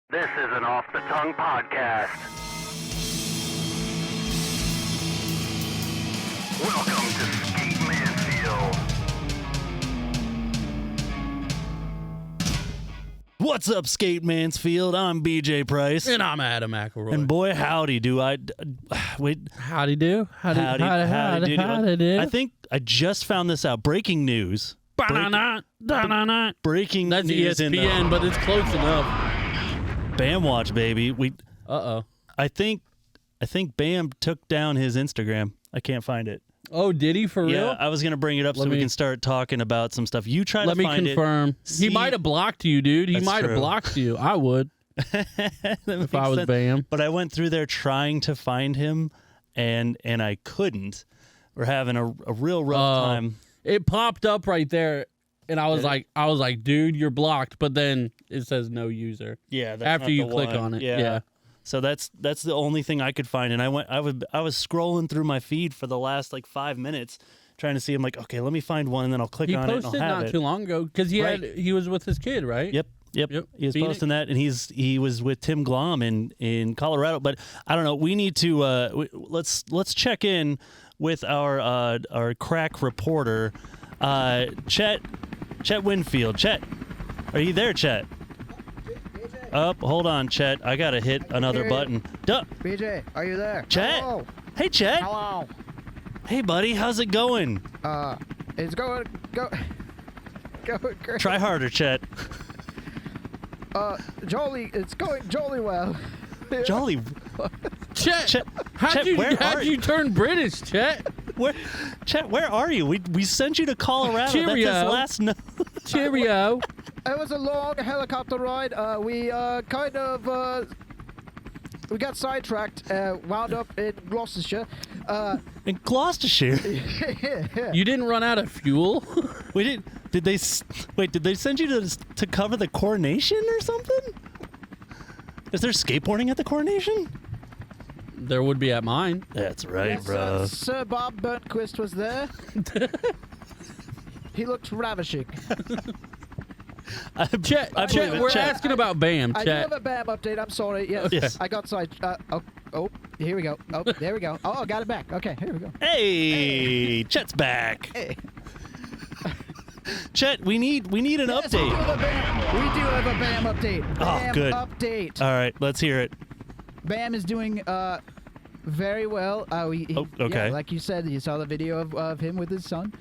This is an Off the Tongue podcast. Welcome to Skate Mansfield. What's up, Skate Mansfield? I'm BJ Price. And I'm Adam McElroy. And boy, howdy do I... Wait. Howdy do? Howdy do. I think I just found this out. Breaking news. Breaking That's news ESPN, but it's close enough. Bam Watch, baby. I think Bam took down his Instagram. I can't find it. Oh, did he for real? Yeah, I was going to bring it up we can start talking about some stuff. You try to find it. Let me confirm. He might have blocked you, dude. He might have true. blocked you. I would. If I was Bam. But I went through there trying to find him, and I couldn't. We're having a real rough time. It popped up right there, and I was like, dude, you're blocked. But then it says no user. Yeah, that's after not you the click one. on it. Yeah. So that's the only thing I could find, and I was scrolling through my feed for the last 5 minutes, trying to see. I'm like, okay, let me find one, and then I'll click on it. He And I'll posted have not it. too long ago because he was with his kid, right? Yep. He was Phoenix? posting that, and he was with Tim Glom in Colorado. But I don't know. We need to let's check in with our crack reporter, Chet Winfield. Chet, are you there, Chet? Hold on, Chet. I gotta hit another button. Duh. BJ, are you there? Chet. Hello. Hey, Chet. Hello. Hey, buddy. How's it going? It's going great. Try harder, Chet. It's going jolly well. Jolly. Chet, how'd you turn British, Chet? Chet, where are you? We sent you to Colorado. Cheerio. That's his last note. Cheerio. It was a long helicopter ride. We got sidetracked, wound up in Gloucestershire. In Gloucestershire. You didn't run out of fuel? We didn't. Did they send you to cover the coronation or something? Is there skateboarding at the coronation? There would be at mine. That's right, Yes, bro. Sir Bob Burntquist was there. He looked ravishing. Chet, we're asking about Bam, I do Chet. have a BAM update. I'm sorry. Yes, Yes. I got side. Here we go. Oh, there we go. Oh, I got it back. Okay, here we go. Hey, Chet's back. Hey. Chet, we need an Yes, update. We do have a BAM update. BAM good. update. All right, let's hear it. BAM is doing very well. okay. Yeah, like you said, you saw the video of him with his son.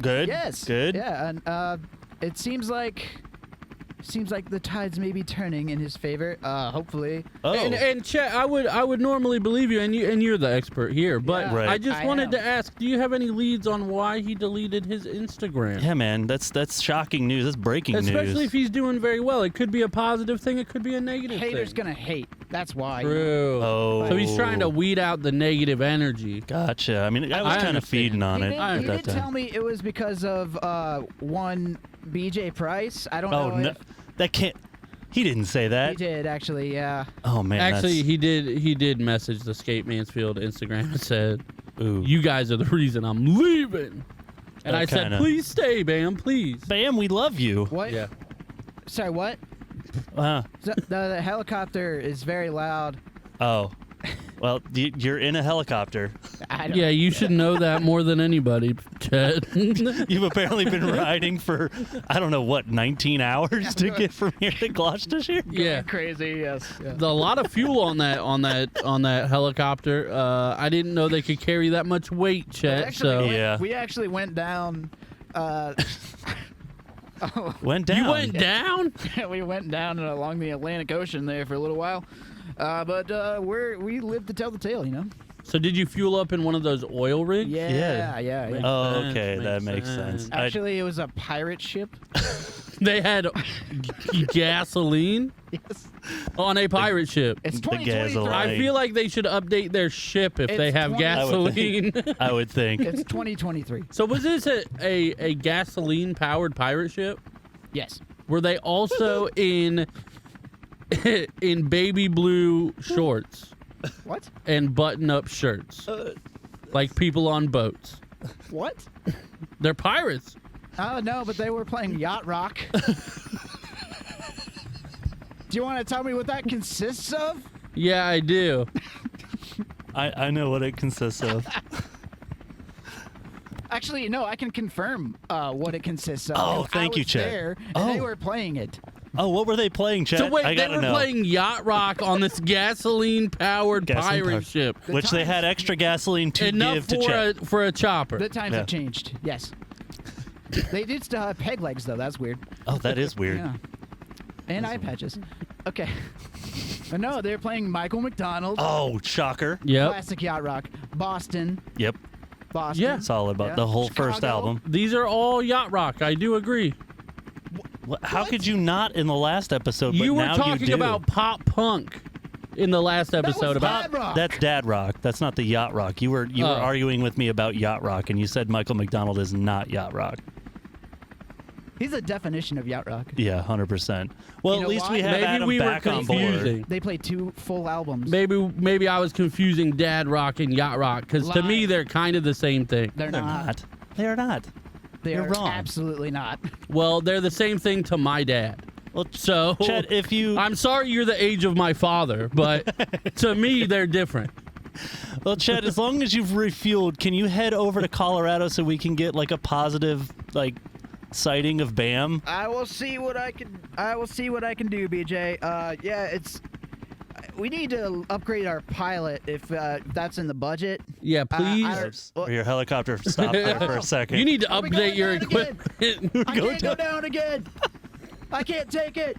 Good. Yes. Good. Yeah, and it seems like the tides may be turning in his favor. Hopefully. Oh. And Chet, I would normally believe you, and you're the expert here, but Yeah, Right. I just I wanted am. to ask, do you have any leads on why he deleted his Instagram? Yeah, man. That's shocking news. That's breaking news. Especially if he's doing very well. It could be a positive thing. It could be a negative Haters thing. gonna hate. That's why. True. Oh. So he's trying to weed out the negative energy. Gotcha. I mean, I was I kind of understand. feeding on He it. did, at he that did time. tell me it was because of one BJ Price. I don't Oh know no, if that can't. He didn't say he that. did actually. Yeah. Oh man. Actually, he did message the Skate Mansfield Instagram and said, Ooh. "You guys are the reason I'm leaving." And I said, kinda- "Please stay, Bam, please." Bam, we love you. What? Yeah. Sorry. What? Uh, The helicopter is very loud. oh. Well, you're in a helicopter. I don't, Yeah, you should know that more than anody, Chet. You've apparently been riding for, I don't know, what, 19 hours to get from here to Gloucestershire? Yeah. Crazy. Yes. Yeah. A lot of fuel on that helicopter. I didn't know they could carry that much weight, Chet. So Yeah. We actually went down. Went down. you went down? We went down along the Atlantic Ocean there for a little while, but we live to tell the tale, you know. So did you fuel up in one of those oil rigs? Yeah. Oh, Sense, okay. makes That makes sense. sense. Actually, it was a pirate ship. They had gasoline Yes. on a pirate ship. It's The 2023. gasoline. I feel like they should update their ship if they It's have 20 I would gasoline. I would think. It's 2023. So was this a gasoline powered pirate ship? Yes. Were they also in baby blue shorts What? and button up shirts? Like people on boats. What? They're pirates. Oh no, but they were playing yacht rock. Do you want to tell me what that consists of? Yeah, I do. I know what it consists of. Actually, no, I can confirm what it consists of. Oh, 'cause thank I you, was Chet. there, and they Oh. were playing it. Oh, what were they playing, Chet? So wait, I they gotta were know. playing Yacht Rock on this gasoline-powered Gasoline pirate powered. ship. Which they had extra gasoline to Enough give to for Chet. for a chopper. The times Yeah. have changed. Yes. They did still have peg legs, though. That's weird. Oh, that is weird. Yeah. And eye patches. Okay. But no, they're playing Michael McDonald. Oh, shocker. Yep. Classic Yacht Rock. Boston. Yep. Boston. Yeah. Solid about Yeah. the whole first Chicago. album. These are all Yacht Rock. I do agree. How could you not in the last episode? But You were now talking you do. about pop punk in the last episode was about Dad Rock. That's Dad Rock. That's not the Yacht Rock. You were Oh. arguing with me about Yacht Rock, and you said Michael McDonald is not Yacht Rock. He's a definition of Yacht Rock. Yeah, 100%. Well, You know at least why? we have maybe Adam we were back on board. confusing. They played 2 full albums. Maybe I was confusing Dad Rock and Yacht Rock because to me Lie. they're kind of the same thing. They're They're not. not. They are not. They You're are wrong. absolutely not. Well, they're the same thing to my dad. Well, So Chet, if you I'm sorry you're the age of my father, but to me they're different. well, Chet, as long as you've refueled, can you head over to Colorado so we can get like a positive sighting of Bam? I will see what I can. do, BJ. Yeah, it's. We need to upgrade our pilot if that's in the budget. Yeah, please. Or your helicopter stopped there for a second. You need to Are we update going your down again? equipment. I can't go down again. I can't take it.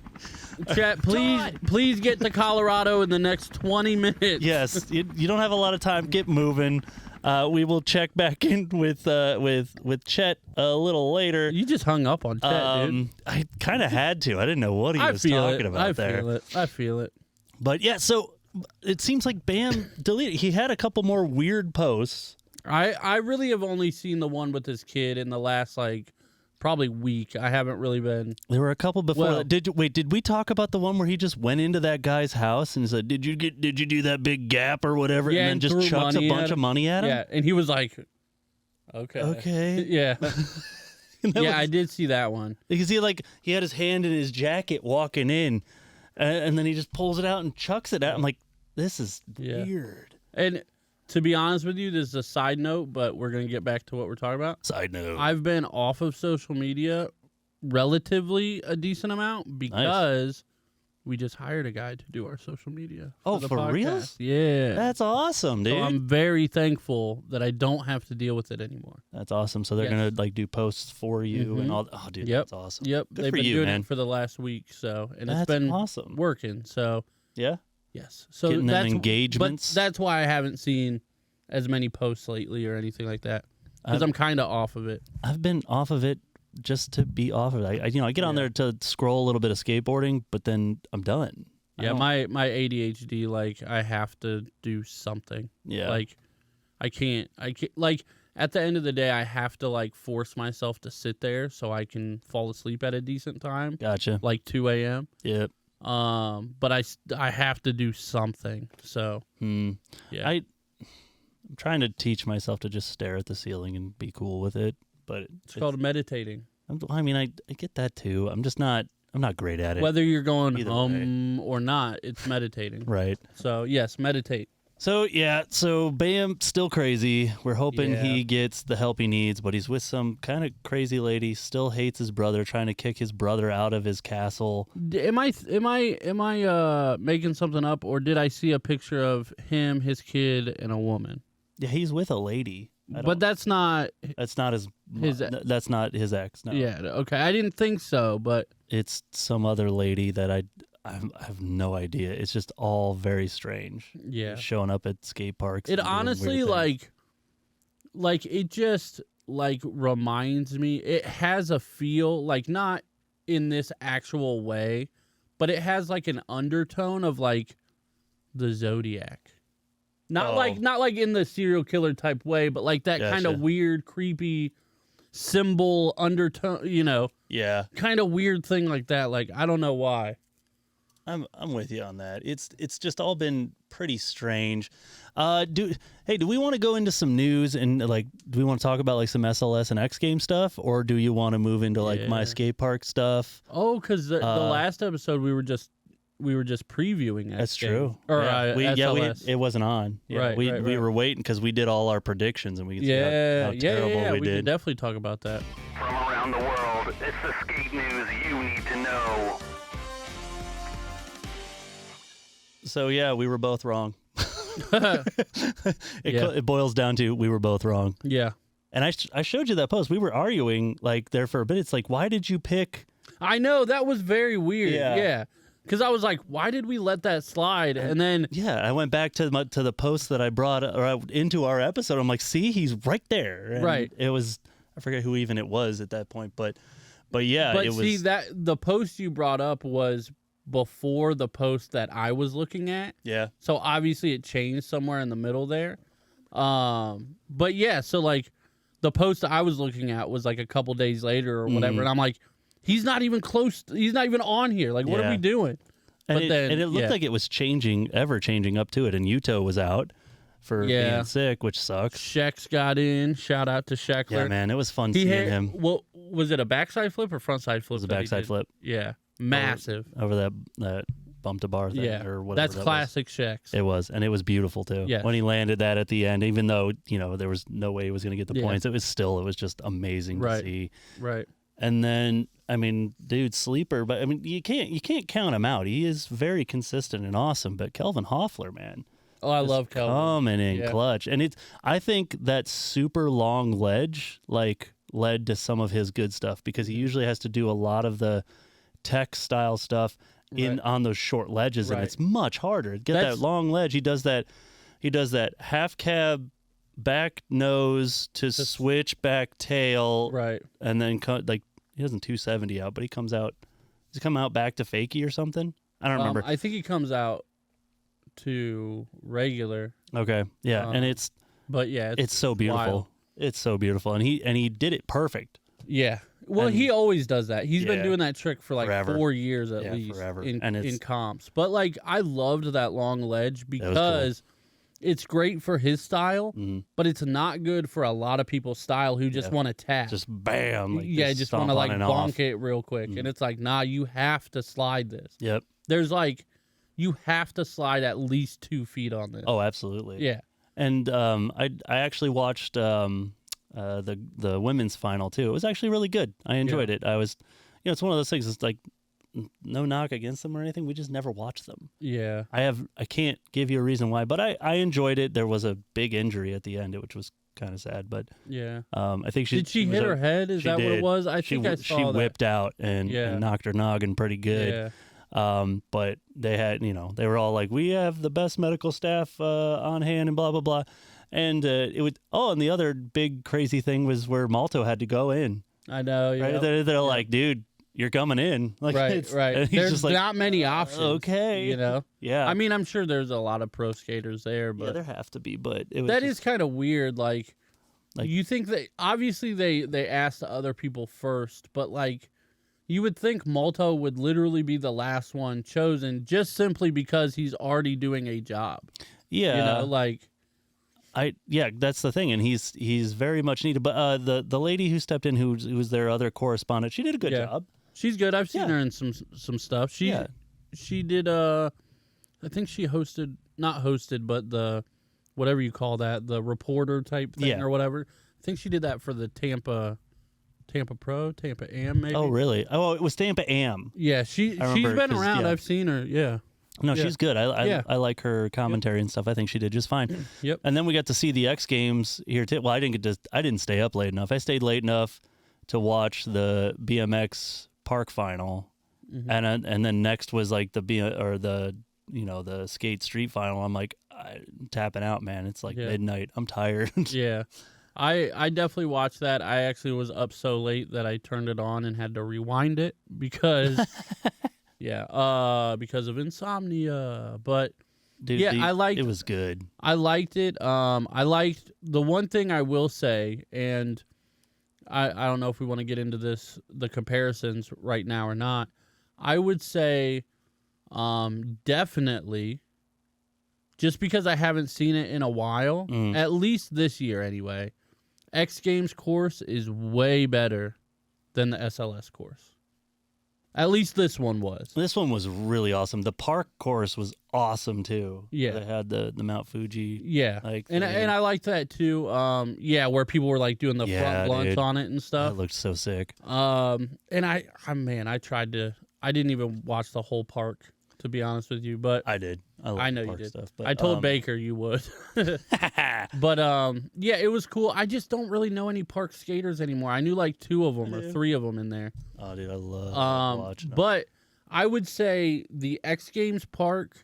Chat, please get to Colorado in the next 20 minutes. Yes, you don't have a lot of time. Get moving. We will check back in with Chet a little later. You just hung up on Chet, dude. I kind of had to. I didn't know what he I was feel talking it. about I there. feel it. I feel it. But yeah, so it seems like Bam deleted. He had a couple more weird posts. I really have only seen the one with this kid in the last probably week. I haven't really been. There were a couple before. Well- that. Did we talk about the one where he just went into that guy's house and said, "Did you do that big gap or whatever?" Yeah, and then and just threw chucks a money bunch at of him? money at him? Yeah, and he was like, okay. Okay. Yeah. And that Yeah, I was- did see that one. Because he had his hand in his jacket walking in, and then he just pulls it out and chucks it at. I'm like, this is Yeah. weird. And to be honest with you, this is a side note, but we're going to get back to what we're talking about. Side note. I've been off of social media relatively a decent amount because we just hired a guy to do our social media. Oh, the for podcast. reals? Yeah. That's awesome, dude. So I'm very thankful that I don't have to deal with it anymore. That's awesome. So they're Yes. gonna do posts for you Mhm. and all. Oh, dude, Yep. that's awesome. Yep. Good They've for been you, doing man. it for the last week, so and That's it's been awesome. working. So Yeah. yes. So Getting them that's engagements. But that's why I haven't seen as many posts lately or anything like that because I'm kind of off of it. I've been off of it just to be off of it. I get on there to scroll a little bit of skateboarding, but then I'm done. I Yeah, don't- my ADHD, I have to do something. yeah. I can't at the end of the day, I have to force myself to sit there so I can fall asleep at a decent time, Gotcha. 2 a.m. Yep. But I have to do something. So yeah, I'm trying to teach myself to just stare at the ceiling and be cool with it, but it's called meditating. I get that too. I'm not great at it. Whether you're going Either or not, it's meditating. Right. So yes, meditate. So Bam still crazy. We're hoping Yeah. he gets the help he needs, but he's with some kind of crazy lady. Still hates his brother, trying to kick his brother out of his castle. Am I making something up, or did I see a picture of him, his kid, and a woman? Yeah, he's with a lady. But that's not. That's not his. His- That's not his ex. No. Yeah. Okay. I didn't think so, but It's some other lady that I have no idea. It's just all very strange. yeah. Showing up at skate parks. It and doing honestly weird things. it just reminds me. It has a feel not in this actual way, but it has an undertone of the Zodiac. Not Oh. not in the serial killer type way, but that kind Gotcha. of weird, creepy symbol undertone. Yeah. Kind of weird thing like that. I don't know why. I'm with you on that. It's just all been pretty strange. Do we want to go into some news and do we want to talk about some SLS and X game stuff, or do you want to move into my Yeah. skate park stuff? Oh, because the last episode we were just we were just previewing it. That's true. Or yeah, SLS. it wasn't on. Yeah, Right, we right. were waiting because we did all our predictions and we could see how terrible we We can did. definitely talk about that. From around the world, it's the skate news you need to know. So yeah, we were both wrong. Yeah. It boils down to we were both wrong. Yeah. And I showed you that post. We were arguing like there for a bit. It's like, why did you pick? I know, that was very weird. Yeah. Yeah. Because I was like, why did we let that slide? And then Yeah, I went back to the post that I brought into our episode. I'm like, see, he's right there. And Right. It was, I forget who even it was at that point, but yeah, but it see was. that the post you brought up was before the post that I was looking at. Yeah. So obviously it changed somewhere in the middle there. But yeah, so like the post I was looking at was like a couple days later or whatever, and I'm like, he's not even close. He's not even on here. Like, what are Yeah. we doing? And But then it looked yeah. like it was ever changing up to it. And Yuto was out for Yeah. being sick, which sucks. Shex got in. Shout out to Sheckler. Yeah, man, it was fun He seeing had, him. Well, was it a backside flip or frontside flip? It was a that he backside did? flip Yeah, massive. over that bump to bar thing Yeah, or whatever. that's that was. classic Shex. It was, and it was beautiful too. Yes. When he landed that at the end, even though there was no way he was going to get the Yeah. points, it was just amazing Right. to see. Right. And then, I mean, dude, sleeper, but I mean, you can't count him out. He is very consistent and awesome. But Kelvin Hoffler, man, Oh, I just love Kelvin. coming in Yeah. clutch, and I think that super long ledge led to some of his good stuff because he usually has to do a lot of the tech style stuff Right. on those short ledges, and Right. it's much harder to get That's- that long ledge. He does that half cab back nose to switch back tail, Right. and then he doesn't 270 out, but he comes out. Does he come out back to fakie or something? I don't remember. I think he comes out to regular, Okay, yeah, and but yeah, it's so beautiful. wild. It's so beautiful, and he did it perfect. Yeah. Well, And- he always does that. He's been Yeah. doing that trick for like Forever. 4 years at Yeah, least forever. in And it's- in comps. But like I loved that long ledge was cool. because it's great for his style, Mhm. but it's not good for a lot of people's style who just Yeah. want to tap. Just bam, like yeah, just want stomp to on like and bonk off. it real quick. And it's like, nah, you have to slide this. Yep. There's like, you have to slide at least 2 feet on this. Oh, absolutely. yeah. And I actually watched the women's final too. It was actually really good. I enjoyed it. I was, it's one of those things. It's like no knock against them or anything. We just never watched them. Yeah. I can't give you a reason why, but I enjoyed it. There was a big injury at the end, which was kind of sad. But Yeah. I think Did she was hit a- her head? Is she that what it did. was? I She think I she saw that. whipped out and Yeah. knocked her noggin pretty good. Yeah. But they had, they were all like, we have the best medical staff on hand and blah, blah, blah. And and the other big crazy thing was where Malto had to go in. I know. Yeah. Right? They're like, dude, you're coming in. Like, Right, right. And he's There's just like, not many options. okay. Yeah. I mean, I'm sure there's a lot of pro skaters there, yeah, but there have to be, but it was that just, is kind of weird. Like, Like- you think that obviously they asked the other people first, but like, you would think Malto would literally be the last one chosen just simply because he's already doing a job. yeah. Like, That's the thing, and he's very much needed. But the lady who stepped in, who's their other correspondent, she did a good Yeah. job. she's good. I've seen Yeah. her in some stuff. Yeah. She did I think she not hosted, but the whatever you call that, the reporter type thing Yeah. or whatever. I think she did that for the Tampa Pro, Tampa Am maybe. Oh, really? Oh, it was Tampa Am. Yeah, she's remember, been 'cause, around. yeah. I've seen her. Yeah. No, Yeah. she's good. Yeah. I like her commentary and stuff. I think she did just fine. Yep. And then we got to see the X Games here too. Well, I didn't stay up late enough. I stayed late enough to watch the BMX Park final, Mm-hmm. and then next was like the skate street final. I'm like, I'm tapping out, man. It's like Yeah. midnight. I'm tired. Yeah. I definitely watched that. I actually was up so late that I turned it on and had to rewind it because because of insomnia. But Dude, Yeah, I liked- it was good. I liked it. I liked the one thing I will say, and I don't know if we want to get into the comparisons right now or not. I would say definitely, just because I haven't seen it in a while, at least this year anyway, X Games course is way better than the SLS course. At least this one was. This one was really awesome. The park course was awesome too. Yeah. They had the Mount Fuji. Yeah, Like and thing. I liked that too. Where people were like doing the front blunts dude. on it and That stuff. looked so sick. And I didn't even watch the whole park, to be honest with you, but I did. love I know the you park did. Stuff, but, I told Baker you would. But yeah, it was cool. I just don't really know any park skaters anymore. I knew like 2 of them or 3 of them in there. Oh, dude, I love watching them. But I would say the X Games park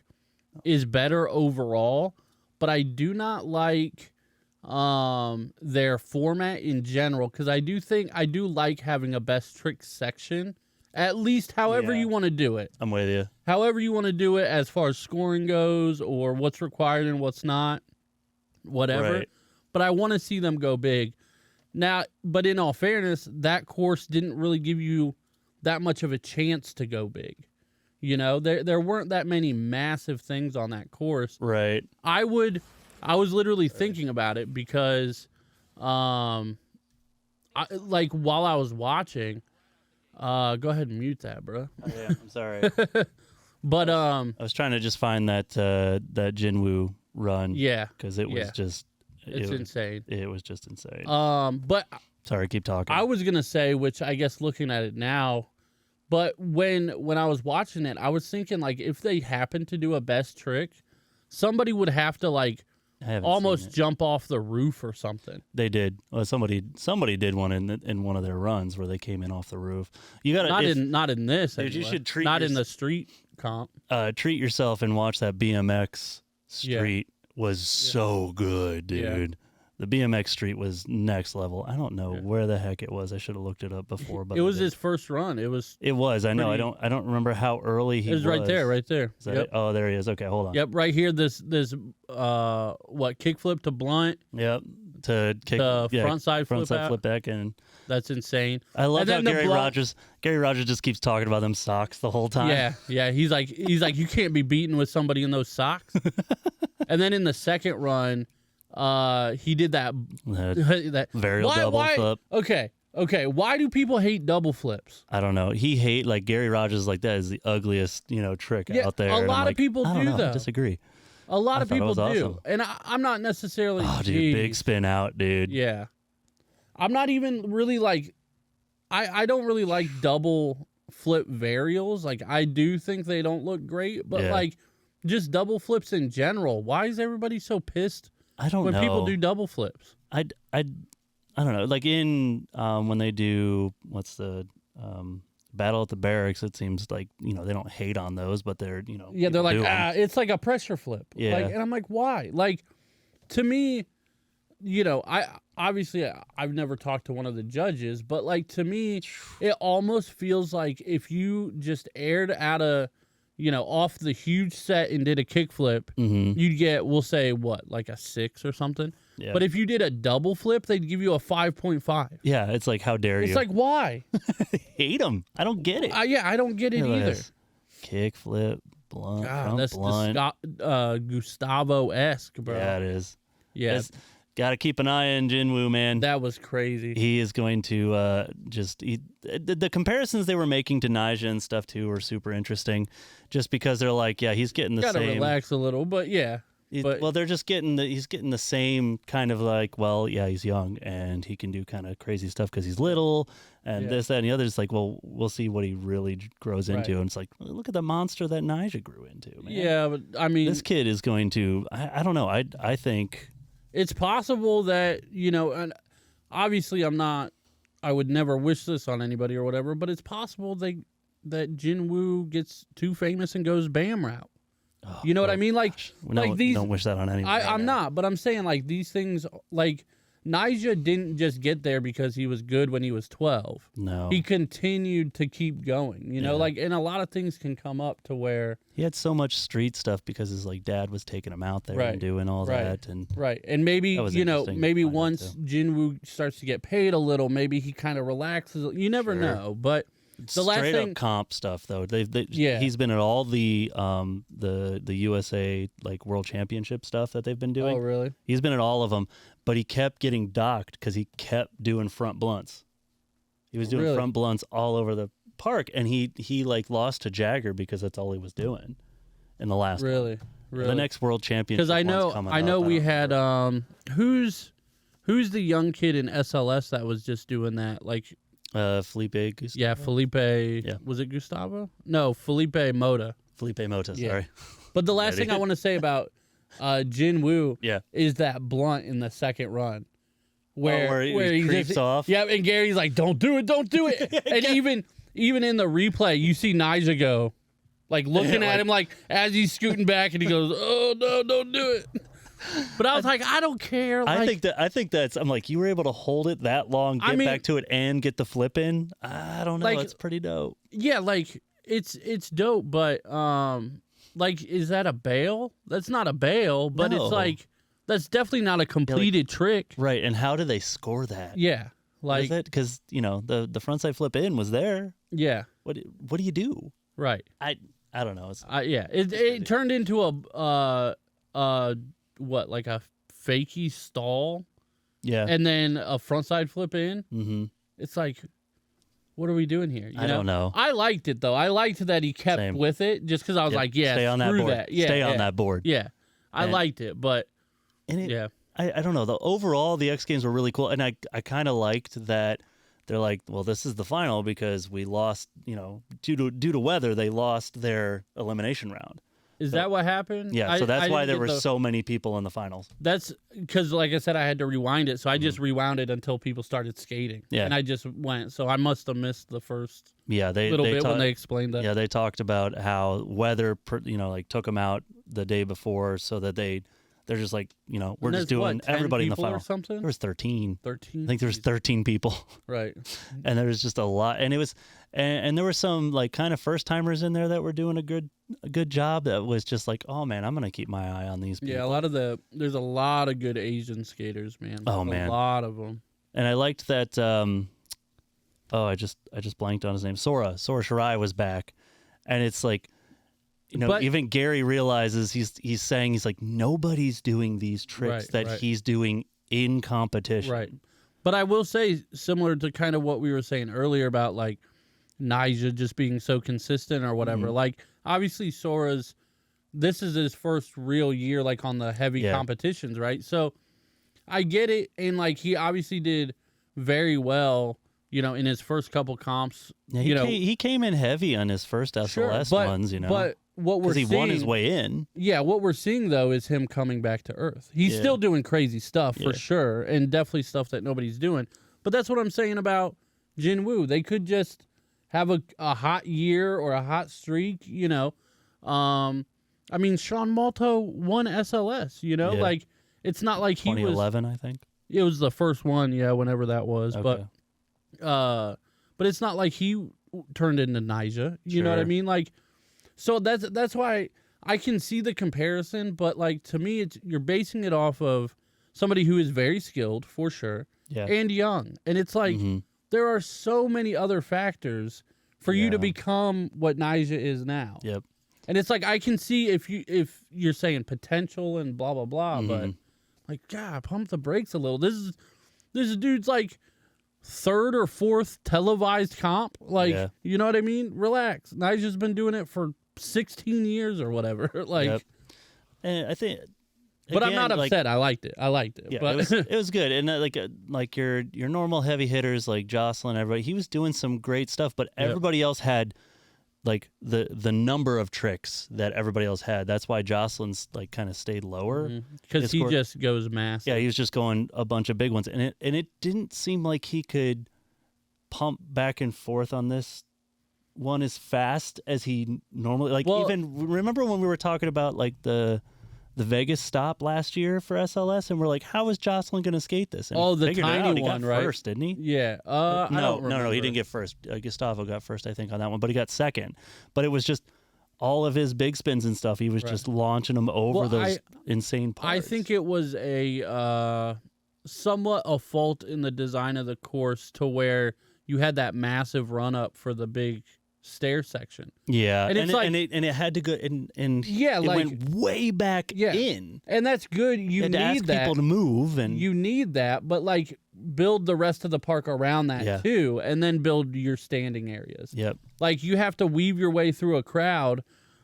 is better overall, but I do not like their format in general, because I do like having a best trick section, at least however Yeah. you want to do it. I'm with you. However you want to do it as far as scoring goes, or what's required and what's not, whatever. Right. But I want to see them go big. Now, but in all fairness, that course didn't really give you that much of a chance to go big. You know, there weren't that many massive things on that course. Right. I was literally thinking about it because while I was watching, go ahead and mute that, bro. Oh, yeah, I'm sorry. But I was trying to just find that Ginwoo run. yeah, Because it was yeah. just it's insane. It was just insane. But Sorry, keep talking. I was gonna say, which I guess looking at it now, but when I was watching it, I was thinking like if they happened to do a best trick, somebody would have to like I haven't almost seen it. jump off the roof or something. They did. Well, somebody did one in one of their runs where they came in off the roof. You gotta Not in this. Dude, you anyway. should treat not in yours- the street comp. treat yourself and watch that BMX Yeah. street was so good, Yeah. dude. The BMX street was next level. I don't know Yeah. where the heck it was. I should have looked it up before. But It was I didn't. his first run. It was. It was. I know. pretty- I don't remember how early he It was right there. Right there. Is that Yep. it? Oh, there he is. Okay, hold on. Yep. Right here. This kickflip to blunt. Yep. To kick The front side flip out. flip back in. That's insane. I love And how then the Gary Rogers just keeps talking about them socks the whole time. Yeah. He's like you can't be beaten with somebody in those socks. And then in the second run, he did that. that Varial double flip. Okay. Why do people hate double flips? I don't know. Like Gary Rogers like that is the ugliest, trick Yeah, out there. a And I'm lot of like, people I don't do, know. though. I disagree. A lot of thought it people was do, awesome. and I'm not necessarily. Oh, dude, big Jeez. spin out, dude. Yeah, I'm not even really like. I don't really like double flip varials. Like I do think they don't look great, but Yeah. like just double flips in general. Why is everybody so pissed I don't when know. people do double flips? I don't know. Like in when they do what's the Battle at the Barracks, it seems like they don't hate on those, but they're Yeah, they're people like, do 'em. it's like a pressure flip. Yeah. Like, and I'm like, why? Like, to me, I've never talked to one of the judges, but like to me, it almost feels like if you just aired out off the huge set and did a kickflip, Mhm. you'd get, we'll say, what, like a 6 or something. Yeah. But if you did a double flip, they'd give you a 5.5. Yeah, it's like how dare It's you? like, why? hate them. I don't get it. I don't get it Look at either. this. Kick flip blunt. God, front that's blunt. Gustavo-esque, bro. Yeah, it is. Yeah, Got to keep an eye on Ginwoo, man. that was crazy. He is going to the comparisons they were making to Nyjah and stuff too were super interesting, just because they're like, yeah, he's getting the Gotta same. relax a little, but yeah. But Well, they're just getting he's getting the same kind of like, well, yeah, he's young and he can do kind of crazy stuff because he's little and Yeah. this, that, and the other. It's like, well, we'll see what he really grows into. Right. And it's like, look at the monster that Nyjah grew into, man. yeah, but I mean, This kid is going to, I don't know. I think, it's possible that, and obviously I would never wish this on anybody or whatever, but it's possible that Jinwoo gets too famous and goes BAM route. You know what I mean? Like, don't wish that on anyone. I'm not, but I'm saying like these things, like Nyjah didn't just get there because he was good when he was 12. No. He continued to keep going, Yeah. like, and a lot of things can come up to where, He had so much street stuff because his dad was taking him out there Right. and doing all Right. that. And right. And maybe, That was interesting to maybe find out, once too. Jinwoo starts to get paid a little, maybe he kind of relaxes. You never Sure. know, but the last straight thing, up comp stuff though. Yeah. He's been at all the USA like World Championship stuff that they've been doing. oh really? He's been at all of them, but he kept getting docked because he kept doing front blunts. He was doing Really? front blunts all over park, and he like lost to Jagger because that's all he was doing in the last one. Really. The next world championship. Because I know we don't had remember. who's the young kid in SLS that was just doing that? Like, Felipe Gustavo? yeah, Felipe. Yeah. Was it Gustavo? No, Felipe Mota. Felipe Mota. Yeah. Sorry. But the last thing I want to say about Ginwoo Yeah. is that blunt in the second run. Where he creeps just, off? Yeah, and Gary's like, don't do it. And even in the replay, you see Nyjah go, like looking at him like as he's scooting back, and he goes, oh no, don't do it. But I was like, I don't care. Like, I think that's. I'm like, you were able to hold it that long, get back to it, and get the flip in. I don't know. Like, It's pretty dope. yeah, like it's dope, but like, is that a bail? That's not a bail, but No. it's like that's definitely not a completed trick. Right. And how do they score that? Yeah, like Because the frontside flip in was there. yeah, What do you do? right. I don't know. It's Yeah, it turned into a what, like a fakey stall, yeah. and then a frontside flip in. Mm-hmm. It's like, what are we doing here? You I don't know. I liked it though. I liked that he kept Same. with it, just because I was Yep. like, yeah, Stay on that screw board. that. Yeah, Stay yeah. on that board. Yeah, I And- liked it, but And it, yeah, I don't know. Overall, the X Games were really cool, and I kind of liked that. They're like, well, this is the final because we lost, due to weather, they lost their elimination round. is that what happened? Yeah, so that's I why didn't there get were so many people in the finals. That's because, like I said, I had to rewind it, so I just rewound it until people started skating. Yeah. And I just went, so I must have missed the first Yeah, they little bit when talk- they explained that. Yeah, they talked about how weather, like took them out the day before, so that they're just like, we're And just there's, doing what, 10 everybody in the people or final. something? There was 13. 13. I think there was 13 people, Right. and there was just a lot, and it was, and there were some like kind of first timers in there that were doing a good job. That was just like, oh man, I'm gonna keep my eye on these people. Yeah, there's a lot of good Asian skaters, man. Oh, a man. lot of them. And I liked that. I just blanked on his name. Sora Shirai was back, and it's like, But- even Gary realizes he's saying he's like, nobody's doing these tricks Right, that right. he's doing in competition. Right. But I will say, similar to kind of what we were saying earlier about like Nyjah just being so consistent or whatever. Mm-hmm. Like, obviously, this is his first real year like on the heavy Yeah. competitions, right? So I get it, and like he obviously did very well, in his first couple comps. Yeah, he came in heavy on his first SLS but, ones, But what we're because he seeing, won his way in. Yeah, what we're seeing though is him coming back to earth. He's Yeah. still doing crazy stuff for Yeah. sure, and definitely stuff that nobody's doing. But that's what I'm saying about Ginwoo. They could just have a hot year or a hot streak, I mean, Sean Malto won SLS, Yeah. like it's not like he was. 2011, I think. It was the first one, yeah, whenever that was. Okay. But it's not like he turned into Nyjah. You know what I Sure. mean? Like, so that's why I can see the comparison. But like to me, you're basing it off of somebody who is very skilled for sure Yeah. and young, and it's like Mhm. there are so many other factors for you to Yeah. become what Nyjah is now. Yep. And it's like I can see if you're saying potential and blah blah blah, but Mhm. like, God, pump the brakes a little. This is dude's like third or fourth televised comp. Like, Yeah. you know what I mean? Relax. Nyjah's been doing it for 16 years or whatever. Like, Yep. And I think. but I'm again, not like, upset. I liked it. Yeah, but it was good, and like your normal heavy hitters like Jocelyn, everybody, he was doing some great stuff, but Yep. everybody else had like the number of tricks that everybody else had. That's why Jocelyn's like kind of stayed lower. because he Discord- just goes massive. Yeah, he was just going a bunch of big ones, and it didn't seem like he could pump back and forth on this one as fast as he normally like. Well- even remember when we were talking about like the Vegas stop last year for SLS, and we're like, how is Jocelyn going to skate this? And Oh, he the figured it tiny out. He one, got right? first, didn't he? Yeah. I don't No, he remember. didn't get first. Gustavo got first, I think, on that one, but he got second. But it was just all of his big spins and stuff. He was Right. just launching them over Well, those insane parts. I think it was a somewhat a fault in the design of the course to where you had that massive run up for the big stair section. Yeah, And it's like- it had to go and Yeah, it like- went way back Yeah. in. And that's good. You had to need ask that. people to move, and You need that, but like build the rest of the park around that Yeah. too, and then build your standing areas. yep, Like you have to weave your way through a crowd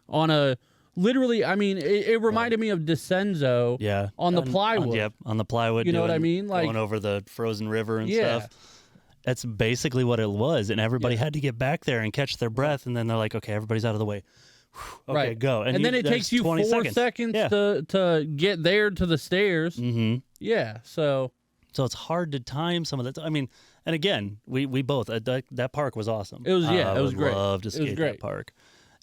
on a literally. I mean, it reminded me of Descenso. yeah, On the plywood. yep, on the plywood. You know what I doing- mean? Like- going over the frozen river and Yeah. stuff. That's basically what it was, and everybody had to get back there and catch their breath, and then they're like, "Okay, everybody's out of the way. Whew, okay, Right. go." And then it there's takes you 20 4 seconds Yeah. to get there to the stairs. Mm-hmm. Yeah. So So it's hard to time some of that. I mean, and again, we both that park was awesome. It was- yeah, I it was would great. Love to It was skate great. that park.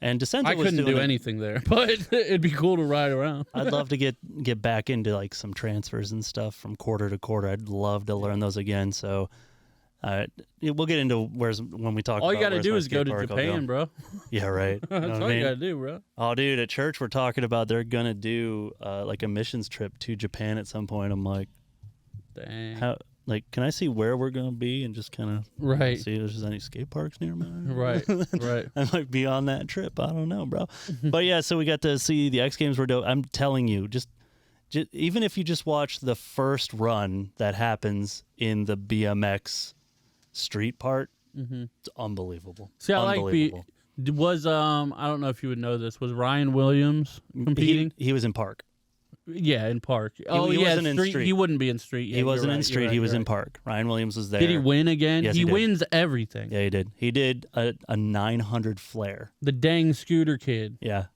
And Descenso I was couldn't doing do it. anything there, but it'd be cool to ride around. I'd love to get back into like some transfers and stuff from quarter to quarter. I'd love to learn those again. So we'll get into when we talk. All you got to do is go to Japan, bro. Yeah, right. You know That's what I all you mean? gotta do, bro. Oh, dude, at church we're talking about they're gonna do like a missions trip to Japan at some point. I'm like, Dang. how? Like, can I see where we're gonna be and just kind of Right. see if there's any skate parks nearby? Right. Right. I might be on that trip. I don't know, bro. But yeah, so we got to see the X Games were dope. I'm telling you, just even if you just watch the first run that happens in the BMX street part, it's unbelievable. See, I like unbelievable. was I don't know if you would know this. Was Ryan Williams competing? He was in park. Yeah, in park. he yeah, wasn't in street. He wouldn't be in street. Yeah, He wasn't you're in right, street. you're He right, was you're in right. park. Ryan Williams was there. Did he win again? Yes, he he did. wins everything. Yeah, he did. He did a 900 flare. The dang scooter kid. Yeah.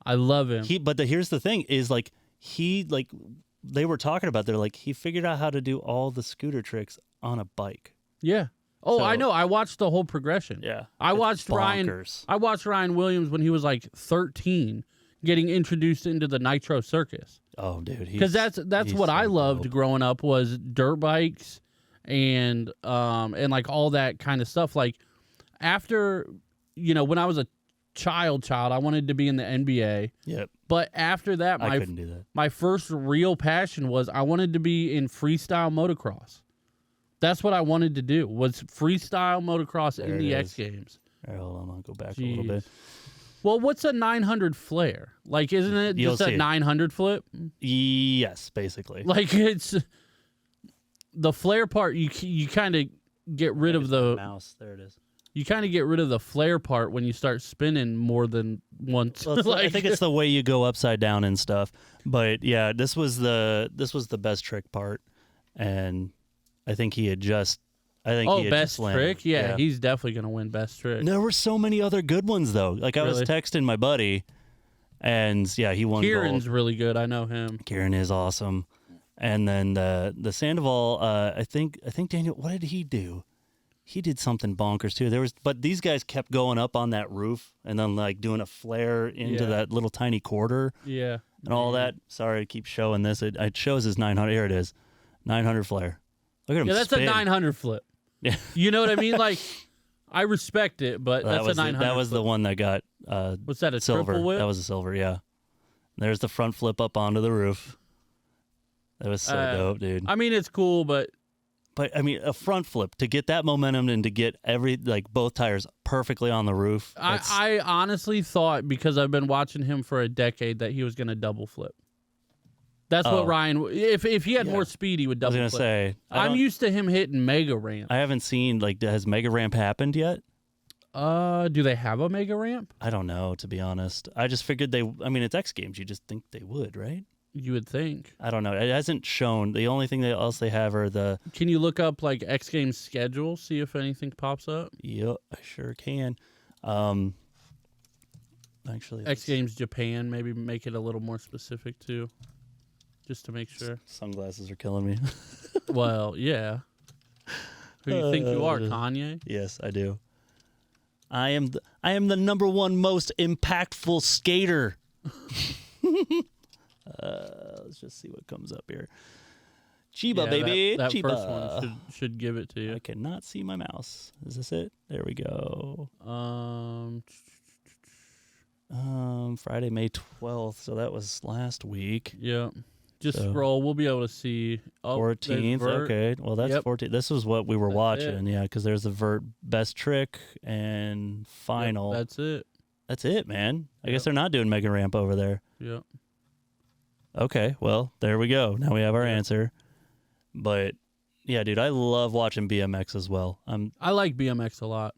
I love him. Here's the thing is they were talking about, they're like, he figured out how to do all the scooter tricks on a bike. Yeah. Oh, So- I know. I watched the whole progression. Yeah. I It's watched Ryan. bonkers. I watched Ryan Williams when he was like 13, getting introduced into the Nitro Circus. Oh, dude. Because that's he's what I so loved dope. growing up was dirt bikes and like all that kind of stuff. Like after, when I was a child, I wanted to be in the NBA. Yep. But after that, I couldn't do that. my first real passion was I wanted to be in freestyle motocross. That's what I wanted to do, was freestyle motocross There in it the is. X Games. All right, hold on. I'll go back a little Jeez. bit. Well, what's a 900 flare? Like, isn't it You'll just a see. 900 flip? Yes, basically. Like, it's the flare part. You kind of get rid of the mouse. There it is. you kind of get rid of the flare part when you start spinning more than once. Well, I think it's the way you go upside down and stuff. But yeah, this was the best trick part, and I think he had just. I think he had best just landed. trick. Yeah, he's definitely gonna win best trick. There were so many other good ones though. Like I was Really? texting my buddy, and yeah, he won. Kieran's gold. really good. I know him. Kieran is awesome. And then the Sandoval, I think Daniel, what did he do? He did something bonkers too. But these guys kept going up on that roof and then like doing a flare into Yeah. that little tiny quarter Yeah. and all that. Sorry, I keep showing this. It shows his 900. Here it is, 900 flare. Look at him. Yeah, that's spin. a 900 flip. Yeah, You know what I mean? Like, I respect it, but that's a 900. that was flip. the one that got What's that? A silver. triple whip? That was a silver. Yeah. There's the front flip up onto the roof. That was so dope, dude. I mean, it's cool, but But I mean, a front flip to get that momentum and to get both tires perfectly on the roof. I honestly thought, because I've been watching him for a decade, that he was going to double flip. That's Oh. what Ryan. If he had Yeah. more speed, he would I was double gonna flip. say I'm used to him hitting mega ramp. I haven't seen has Mega Ramp happened yet? Do they have a mega ramp? I don't know, to be honest. I just figured it's X Games. You just think they would, right? You would think. I don't know. It hasn't shown. The only thing else they have are the. Can you look up like X Games schedule, see if anything pops up? Yep, I sure can. Actually, X Games Japan, maybe make it a little more specific too, just to make sure. Sunglasses are killing me. Well, yeah. Who do you think you are, Kanye? Yes, I do. I am the number one most impactful skater. Let's just see what comes up here. Chiba, Yeah, baby. That Chiba. first one should give it to you. I cannot see my mouse. Is this it? There we go. Um, Friday, May 12th. So that was last week. yeah. Just So- scroll. We'll be able to see. Oh, there's 14th. Vert. Okay. Well, that's Yep. 14. This is what we were That's watching. it. Yeah, because there's the vert best trick and Yep, final. that's it. That's it, man. I guess Yep. they're not doing mega ramp over there. Yep. Okay. Well, there we go. Now we have our Yeah. answer. But yeah, dude, I love watching BMX as well. I like BMX a lot.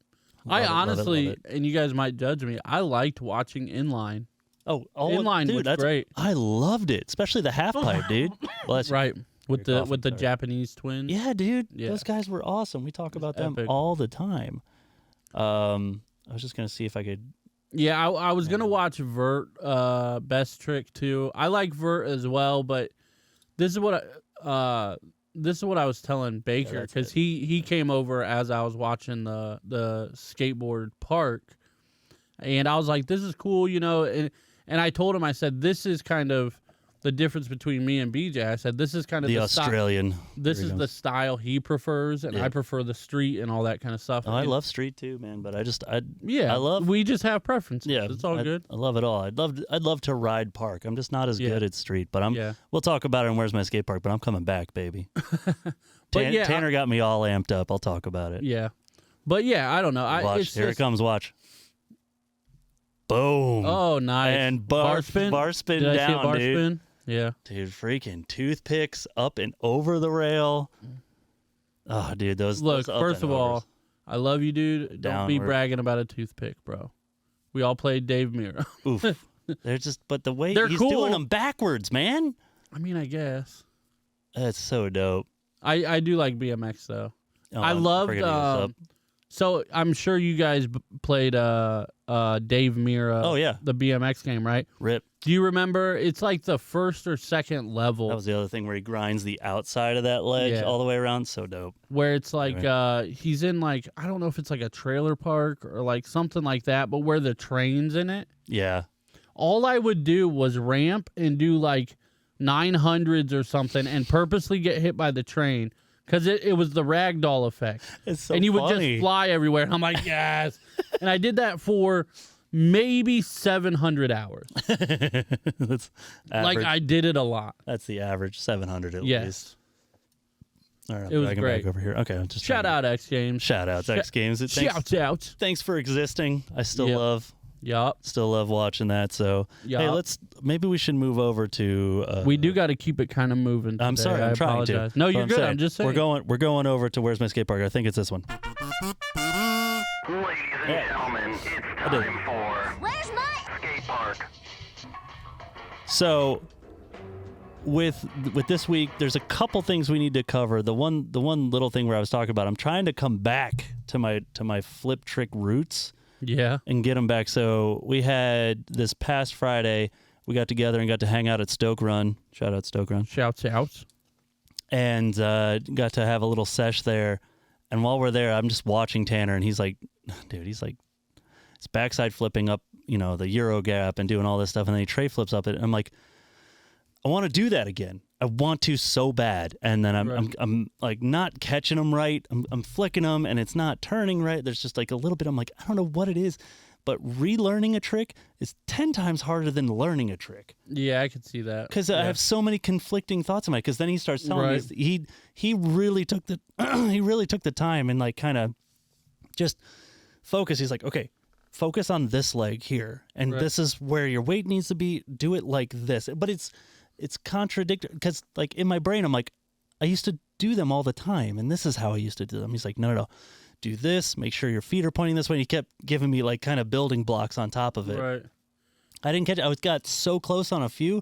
Love it, love it, honestly, love it. and you guys might judge me, I liked watching inline. Oh, Inline dude, was that's great. I loved it, especially the half pipe, dude. Bless you. Right. With Your the coffee, with the sorry. Japanese twins. Yeah, dude. Yeah. Those guys were awesome. We talk about them Epic. all the time. I was just gonna see if I could. Yeah, I was gonna watch Vert best trick too. I like Vert as well, but this is what I was telling Baker that's because he came over as I was watching the skateboard park, and I was like, this is cool, you know, and I told him, I said, this is kind of the difference between me and BJ. I said, this is kind of The the Australian. this Here we is go. the style he prefers, and Yeah. I prefer the street and all that kind of stuff. Oh, I And- love street too, man. But I Yeah, I love- We just have preferences. yeah, It's all I, good. I love it all. I'd love to ride park. I'm just not as Yeah. good at street, but Yeah. we'll talk about it in Where's My Skate Park. But I'm coming back, baby. But yeah, Tanner got me all amped up. I'll talk about it. Yeah, but yeah, I don't know. Watch. It's Here just, it comes. Watch. Boom. Oh, nice. And bar spin. spin Did I see a down, bar dude. spin? Yeah. Dude, freaking toothpicks up and over the rail. Oh, dude, those. Look, those up first and of all, overs. I love you, dude. Don't be Downward. bragging about a toothpick, bro. We all played Dave Mira. Oof. They're just, but the way They're he's cool. doing them backwards, man. I mean, I guess. That's so dope. I do like BMX though. Oh, I I'm loved. forgetting this up. So I'm sure you guys played Dave Mira. Oh, yeah. The BMX game, right? Rip. Do you remember? It's like the first or second level. That was the other thing where he grinds the outside of that ledge Yeah. all the way around. So dope. where it's like he's in like, I don't know if it's like a trailer park or like something like that, but where the train's in it. Yeah. All I would do was ramp and do like 900s or something and purposely get hit by the train because it was the ragdoll effect. It's so and you would funny. just fly everywhere. And I'm like, yes. And I did that for maybe 700 hours. That's Like average. I did it a lot. That's the average 700 at least. Yes. All right, I'm It was dragging great. back over here. Okay, I'm just Shout trying out X Games. to- Shout out to X Games. Thanks, Shout out. thanks for existing. I still Yep. love Yup. watching that. So hey, Yup. maybe we should move over to. We do got to keep it kind of moving. I'm today. sorry, I I'm trying apologize. to. No, But you're good. saying, I'm just saying. we're going over to Where's My Skate Park. I think it's this one. Ladies and Yeah. gentlemen, it's did. time for Where's my Skate Park. So with this week, there's a couple things we need to cover. The one little thing where I was talking about, I'm trying to come back to my flip trick roots Yeah. and get them back. So we had this past Friday, we got together and got to hang out at Stoke Run. Shout out Stoke Run. Shouts out. And got to have a little sesh there. And while we're there, I'm just watching Tanner, and he's like, his backside flipping up, the Euro gap and doing all this stuff, and then he tray flips up it. And I'm like, I want to do that again. I want to so bad. And then I'm like not catching them right. I'm flicking them, and it's not turning right. There's just like a little bit. I'm like, I don't know what it is. But relearning a trick is 10 times harder than learning a trick. Yeah, I could see that. Because I have so many conflicting thoughts in my. Because then he starts telling Right. me he really took the he really took the time and like kind of just focus. He's like, okay, focus on this leg here, and Right. this is where your weight needs to be. Do it like this. But it's contradictory because like in my brain I'm like, I used to do them all the time, and this is how I used to do them. He's like, no. Do this, make sure your feet are pointing this way. And he kept giving me like kind of building blocks on top of it. Right. I didn't catch it. I got so close on a few.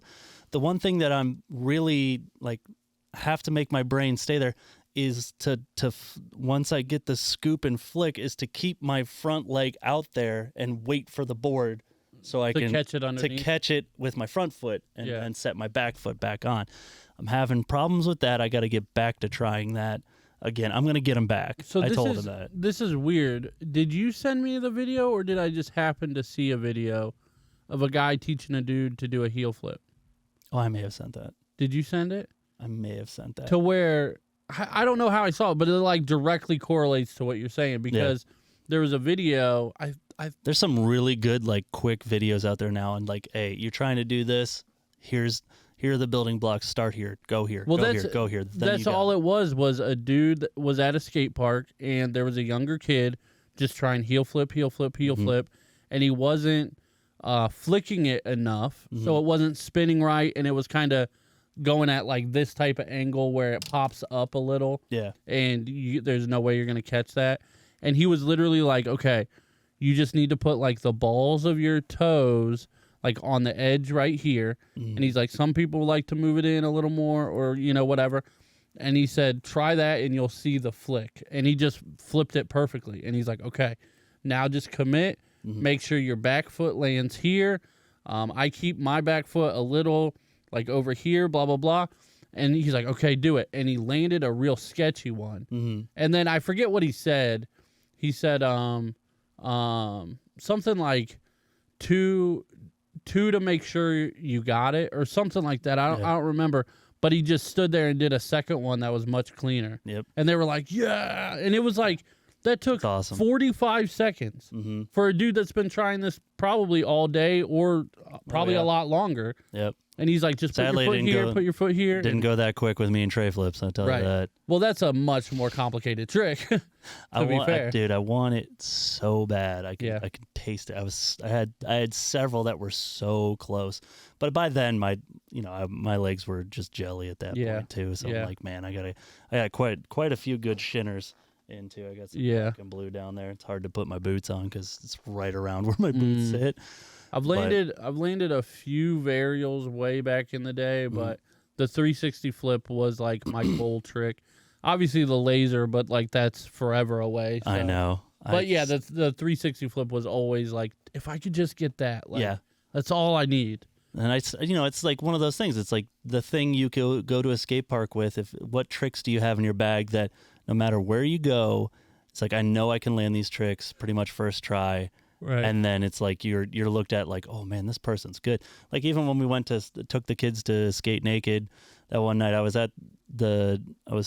The one thing that I'm really like have to make my brain stay there is to once I get the scoop and flick is to keep my front leg out there and wait for the board so I To can catch it underneath. to catch it with my front foot and, Yeah. and set my back foot back on. I'm having problems with that. I got to get back to trying that again. I'm going to get him back. So I this told is, him that. This is weird. Did you send me the video, or did I just happen to see a video of a guy teaching a dude to do a heel flip? Oh, I may have sent that. Did you send it? I may have sent that. To where I don't know how I saw it, but it like directly correlates to what you're saying because there was a video. There's some really good like quick videos out there now, and like, hey, you're trying to do this. Here's here are the building blocks. Start here. Go here. Well, go that's here. Go here. Then that's you got all it. it was a dude that was at a skate park, and there was a younger kid just trying heel flip, and he wasn't flicking it enough, so it wasn't spinning right, and it was kind of going at like this type of angle where it pops up a little. Yeah. And there's no way you're going to catch that. And he was literally like, okay, you just need to put like the balls of your toes like on the edge right here. And he's like, some people like to move it in a little more or, whatever. And he said, try that and you'll see the flick. And he just flipped it perfectly. And he's like, okay, now just commit. Make sure your back foot lands here. I keep my back foot a little like over here, blah, blah, blah. And he's like, okay, do it. And he landed a real sketchy one. And then I forget what he said. He said something like two to make sure you got it or something like that. I don't remember. But he just stood there and did a second one that was much cleaner. Yep. And they were like, yeah. And it was like, that took awesome. 45 seconds for a dude that's been trying this probably all day or probably a lot longer. Yep. And he's like, just Sadly, put your foot here, put your foot here. Didn't go that quick with me and tray flips, I'll tell you that. Well, that's a much more complicated trick, to be fair. Dude, I want it so bad. I can taste it. I had several that were so close. But by then my legs were just jelly at that point too. So I'm like, man, I got quite a few good shinners into. I got some black and blue down there. It's hard to put my boots on because it's right around where my boots sit. I've landed a few varials way back in the day, but the 360 flip was like my goal trick. Obviously the laser, but like that's forever away. So. I know. But the 360 flip was always like, if I could just get that, like, that's all I need. And it's like one of those things. It's like the thing you go to a skate park with. What tricks do you have in your bag that no matter where you go, it's like I know I can land these tricks pretty much first try. Right. And then it's like you're looked at like, oh man, this person's good. Like even when we took the kids to skate naked that one night, I was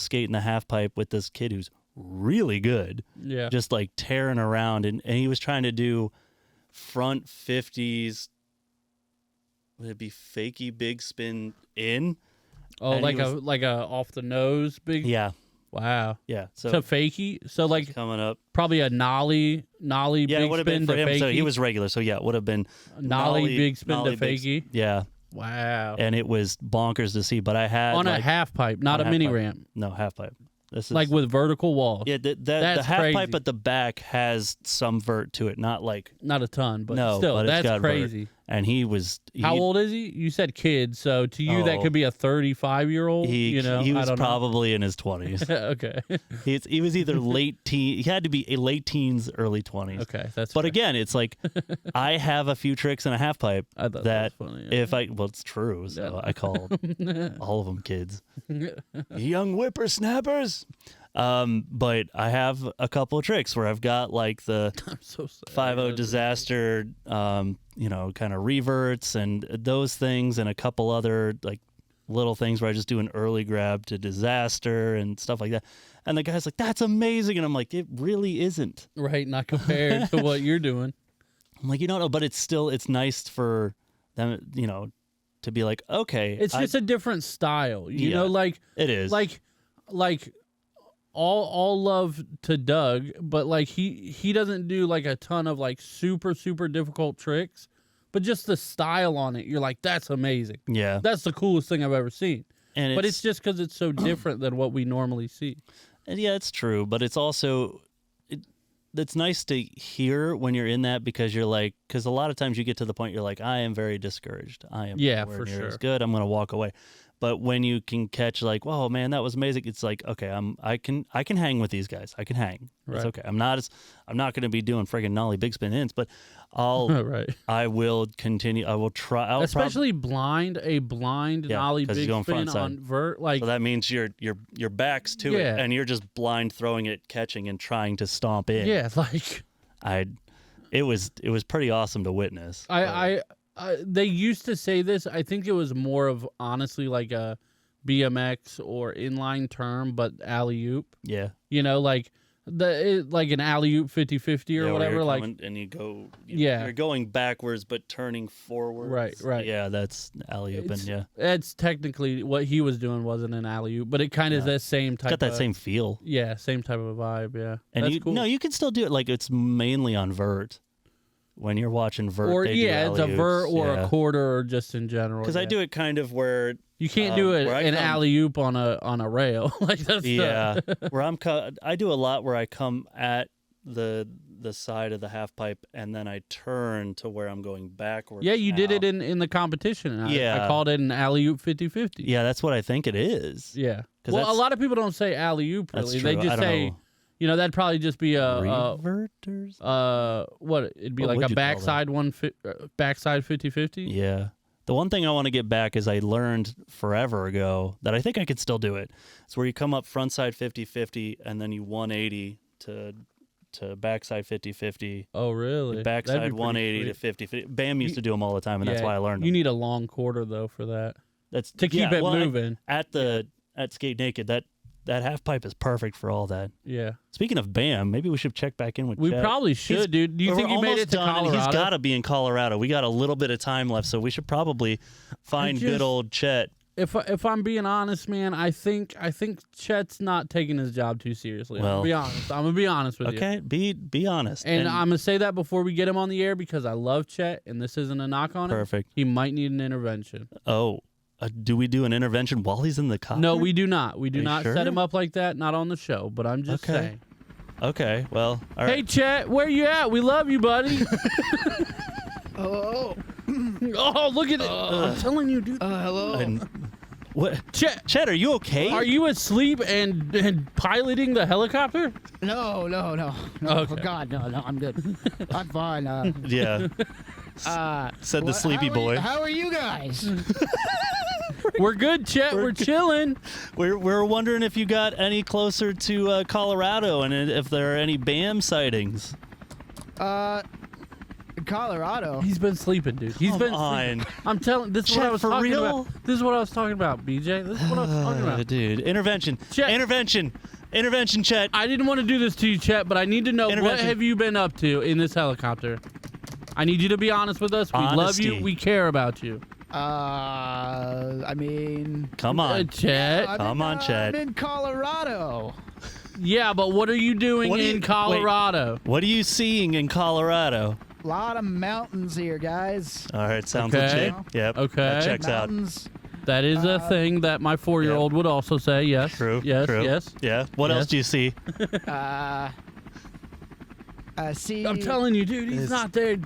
skating the half pipe with this kid who's really good. Yeah. Just like tearing around and he was trying to do front 50s. Would it be fakie big spin in? Oh, and like a off the nose big. Yeah. Wow. Yeah. So fakie. So like coming up, probably a nollie big it would have spin been for to him. fakie. So he was regular. So yeah, it would have been nollie big spin to fakie. Yeah. Wow. And it was bonkers to see. But I had on a half pipe, not a mini ramp. No, half pipe. This is like with vertical walls. Yeah, the half crazy. pipe at the back has some vert to it, not a ton, but no, still, but that's it's got crazy. Vert. And he was how old is he? You said kid, so to you that could be a 35-year-old. He was probably in his 20s. Okay, he was either late teen. He had to be a late teens, early 20s. Okay, that's. But fair. Again, it's like I have a few tricks in a half pipe that funny, it's true. So I called all of them kids, young whippersnappers. But I have a couple of tricks where I've got like the 5-0 disaster, kind of reverts and those things, and a couple other like little things where I just do an early grab to disaster and stuff like that. And the guy's like, "That's amazing," and I'm like, "It really isn't." Right, not compared to what you're doing. I'm like, but it's nice for them, to be like, okay, it's just a different style, like it is, like. All love to Doug, but like he doesn't do like a ton of like super difficult tricks, but just the style on it, you're like, that's amazing. Yeah, that's the coolest thing I've ever seen. But it's just because it's so different than what we normally see. And yeah, it's true, but it's also it's nice to hear when you're in that because you're like, because a lot of times you get to the point you're like, I am very discouraged. I am for sure as good. I'm gonna walk away. But when you can catch like, whoa, man, that was amazing. It's like, okay, I can hang with these guys. I can hang. Right. It's okay. I'm not going to be doing friggin' nollie big spin ins, but I will continue. I will try. Especially a blind nollie big spin on vert. Like, so that means your back's to it, and you're just blind throwing it, catching, and trying to stomp in. Yeah, like it was pretty awesome to witness. They used to say this. I think it was more of honestly like a BMX or inline term, but alley-oop. Yeah. Like Like an alley-oop 50-50 or whatever. Like, and you go. Yeah. You're going backwards but turning forward. Right. Yeah, that's alley-ooping. Yeah. That's technically what he was doing wasn't an alley-oop, but it kind of is that same type. Got that same feel. Yeah, same type of vibe. Yeah, And that's cool. No, you can still do it. Like it's mainly on vert. When you're watching vert, Or they do it's a vert or yeah. a quarter or just in general. Because I do it kind of where you can't do it where I an come- alley-oop on a rail. Like that's yeah. Where I do a lot where I come at the side of the half pipe and then I turn to where I'm going backwards. Yeah, you did now. it in the competition. Yeah. I called it an alley-oop 50-50. Yeah, that's what I think it is. Yeah. 'Cause Well, a that's- lot of people don't say alley-oop That's really. true. They just I don't say, know. that'd probably just be a Reverters? what it'd be What like would a you call that? backside 50-50. Yeah. The one thing I want to get back is I learned forever ago that I think I could still do it. It's where you come up frontside 50-50 and then you 180 to backside 50-50. Oh, really? That'd be Backside pretty 180 sweet. to 50-50. Bam used to do them all the time, and that's Yeah, why I learned them. You need a long quarter though for that. That's to keep it well, moving. At Skate Naked, that half pipe is perfect for all that. Yeah. Speaking of Bam, maybe we should check back in with We Chet. probably should, dude. Do you We're think he made almost it to done, and Colorado? He's got to be in Colorado. We got a little bit of time left, so we should probably find good old Chet. If I'm being honest, man, I think Chet's not taking his job too seriously. Well, I'm gonna be honest with you. Okay, be honest. And I'm gonna say that before we get him on the air because I love Chet, and this isn't a knock on him. Perfect. He might need an intervention. Oh, do we do an intervention while he's in the car? No, we do not. We do Are you not sure? set him up like that. Not on the show. But I'm just Okay. saying. Okay, well, all Hey, right. Chet, where you at? We love you, buddy. Oh, Oh, look at it. I'm telling you, dude. hello. And- what? Chet, Are you okay? are you asleep and piloting the helicopter? No. Okay. For God, no. I'm good. I'm fine. Yeah, said the sleepy boy. How are you guys? We're good, Chet. We're chilling. We're wondering if you got any closer to Colorado and if there are any BAM sightings. Colorado. He's been sleeping, dude. He's Come been on. sleeping. I'm telling. This is what Chet, I was for talking real? about. This is what I was talking about, BJ. This is what I was talking about. Dude, intervention. Chet. Intervention, Chet. I didn't want to do this to you, Chet, but I need to know what Intervention. have you been up to in this helicopter? I need you to be honest with us. We love Honesty. you. We care about you. I mean, Come on. Chet. Come on, Chet. I'm in Colorado. Yeah, but what are you doing What are in you- Colorado? What are you seeing in Colorado? A lot of mountains here, guys. All right, sounds Okay. legit. Yep. Okay. That checks out. Mountains. That is a thing that my 4-year-old would also say. Yes. True. Yes. True. Yes. Yeah. What Yes. else do you see? See. I'm telling you, dude, he's It's- not there.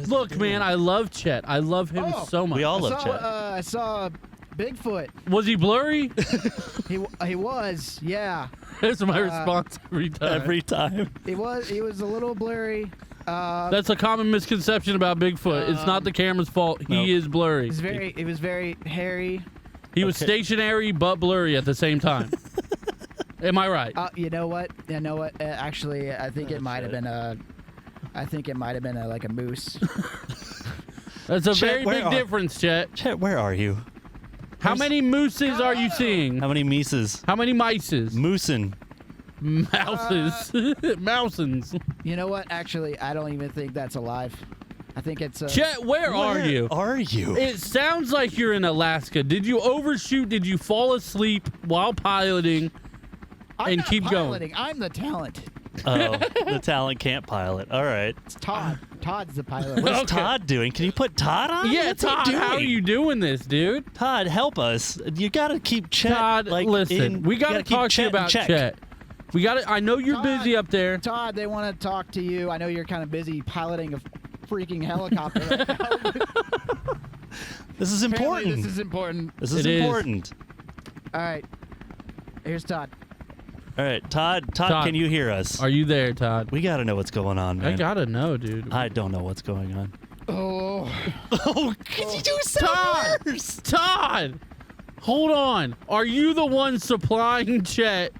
Look, man, I love Chet. I love him Oh, so much. We all I love saw, Chet. I saw Bigfoot. Was he blurry? He was, yeah. That's my response every time. Every time. He was a little blurry. That's a common misconception about Bigfoot. It's not the camera's fault. He Nope. is blurry. It was very hairy. He was Okay. stationary but blurry at the same time. Am I right? You know what? Actually, I think it might have been a. I think it might have been like a moose. That's a Chet, very where big are- difference, Chet. Chet, where are you? How many mooses are you seeing? How many mices? How many mices? Moosin. Mouses. Mousins. You know what? Actually, I don't even think that's alive. I think it's. Chet, where are you? Are you? It sounds like you're in Alaska. Did you overshoot? Did you fall asleep while piloting? I'm and not keep going. piloting. I'm the talent. Oh, the talent can't pilot. All right. It's Todd. Todd's the pilot. What's Okay. Todd doing? Can you put Todd on? Yeah, What's he Todd, how are doing? you doing this, dude? Todd, help us. You got to keep Chet. Todd, like, listen, we got to gotta keep talk to you Chet in about check. Chet. We got to. I know you're Todd. busy up there. Todd, they want to talk to you. I know you're kind of busy piloting a freaking helicopter right now. This is Apparently important. This is important. This is It is. important. All right. Here's Todd. All right, Todd, Todd, can you hear us? Are you there, Todd? We got to know what's going on, man. I gotta know, dude. I don't know what's going on. Oh. Oh, could you do Todd! worse? Todd, hold on. Are you the one supplying Chet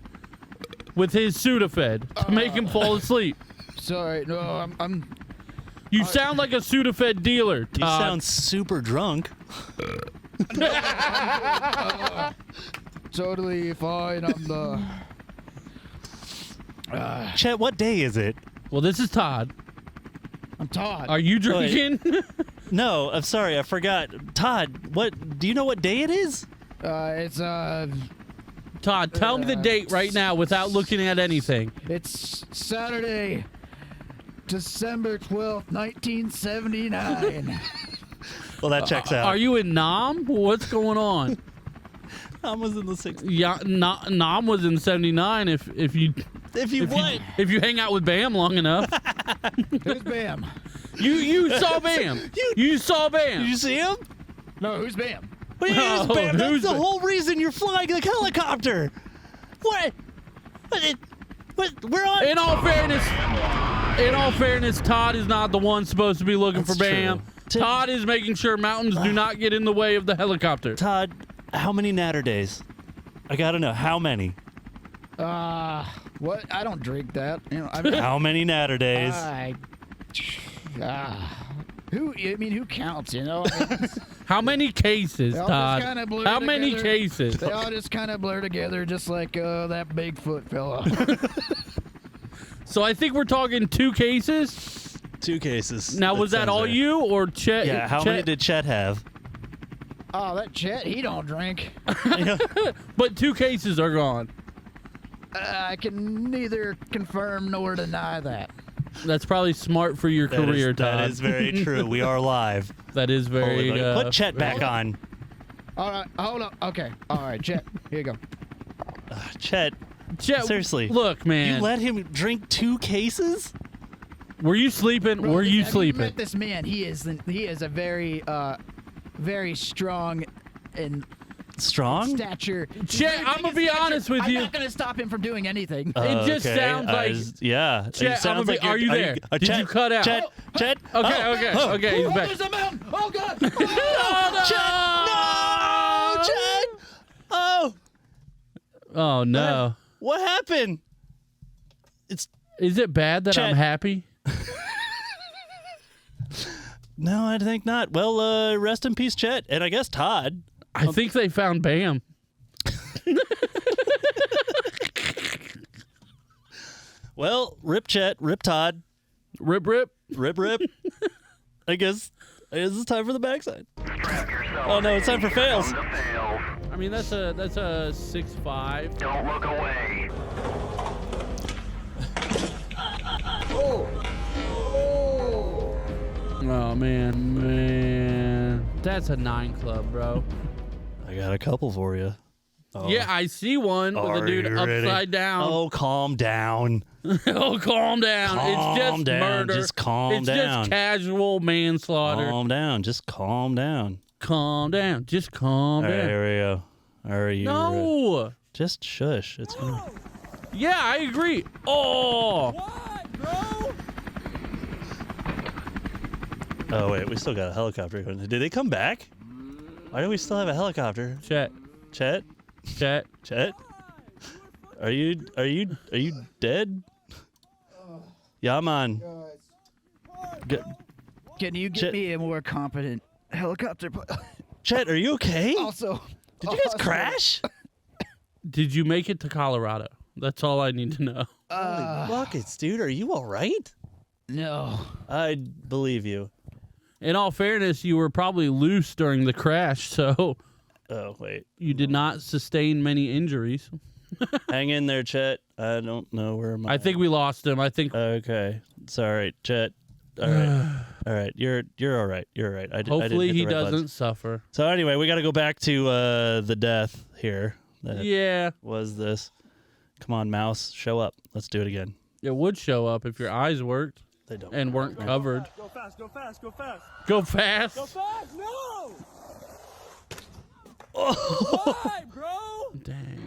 with his Sudafed to make him fall asleep? Sorry. No, I'm You sound like a Sudafed dealer, You Todd. sound super drunk. totally fine. I'm the. Chet, what day is it? Well, this is Todd. I'm Todd. Are you drinking? No, I'm sorry, I forgot. Todd, what? Do you know what day it is? It's Todd, tell me the date right now without looking at anything. It's Saturday, December 12th, 1979. Well, that checks out. Are you in Nam? What's going on? I was in the 60s. Yeah, Nam was in 79 if you if you hang out with Bam long enough. Who's Bam? You saw Bam. You saw Bam. Did you see him? No, who's Bam? What do you mean, Oh, Bam? That's who's the Bam? whole reason you're flying the helicopter. What? We're on. In all fairness, Todd is not the one supposed to be looking That's for Bam. true. Todd is making sure mountains do not get in the way of the helicopter. Todd, how many natter days? I gotta know how many. What? I don't drink that. You know, How many natter days? who counts? You know. How many cases, They all just Todd? kinda blur How many together. cases? They all just kind of blur together, just like that Bigfoot fella. So I think we're talking 2 cases. 2 cases. Now, was that sounds all right. you or Chet? Yeah. How many did Chet have? Oh, that Chet, he don't drink. But 2 cases are gone. I can neither confirm nor deny that. That's probably smart for your career, Todd. That is very true. We are live. That is very. Holy moly. Put Chet back on. All right, hold on. Okay, all right, Chet, here you go. Chet, Chet, seriously. Look, man. You let him drink 2 cases? Were you sleeping? Bro, Were you have sleeping? met this man? He is a very very strong in Strong? stature. Chet, I'm gonna be honest with you. I'm not gonna stop him from doing anything. It just Okay, sounds like. yeah. Chet, it sounds like are you there? Did Chet, you cut out? Chet, Chet. Okay, Oh, okay, oh, okay. He's back. There's a mountain! Oh God! Chet, no, Chet. Oh, Oh no! what happened? Is it bad that I'm Chet. happy? No, I think not. Well, rest in peace, Chet, and I guess Todd. I think they found Bam. Well, rip Chet, rip Todd, Rip. rip. I guess it's time for the backside. Strap yourself Oh, no, it's time for in. fails. Come to fails. I mean, that's a 6'5". Don't look away. Oh man, that's a 9 club, bro. I got a couple for you. Oh. Yeah, I see one with a Are dude you ready? upside down. Oh, calm down. Oh, calm down. It's Calm just down. murder. Just calm it's down. just casual manslaughter. Calm down. Just calm down. Calm down. Just calm All right, down. here we go. Are you No. Just shush. It's gonna... Yeah, I agree. Oh. Oh, wait. We still got a helicopter going. Did they come back? Why do we still have a helicopter? Chet. Chet? Chet. Chet? Are you dead? Yeah, man. Can you get Chet- me a more competent helicopter? Chet, are you okay? Also, Did you guys crash? Did you make it to Colorado? That's all I need to know. Holy buckets, dude. Are you all right? No. I believe you. In all fairness, you were probably loose during the crash, so Oh, wait. you did not sustain many injuries. Hang in there, Chet. I don't know where my... I think we lost him. I think Okay. Sorry, Chet. All right. All right. You're all right. You're all right. I didn't hopefully hit he the right doesn't buttons. suffer. So anyway, we got to go back to the death here. That Yeah, was this. Come on, mouse. Show up. Let's do it again. it would show up if your eyes worked They don't. and weren't covered. Go fast, go fast, go fast. Go fast. Go fast, no! Why, bro? Dang.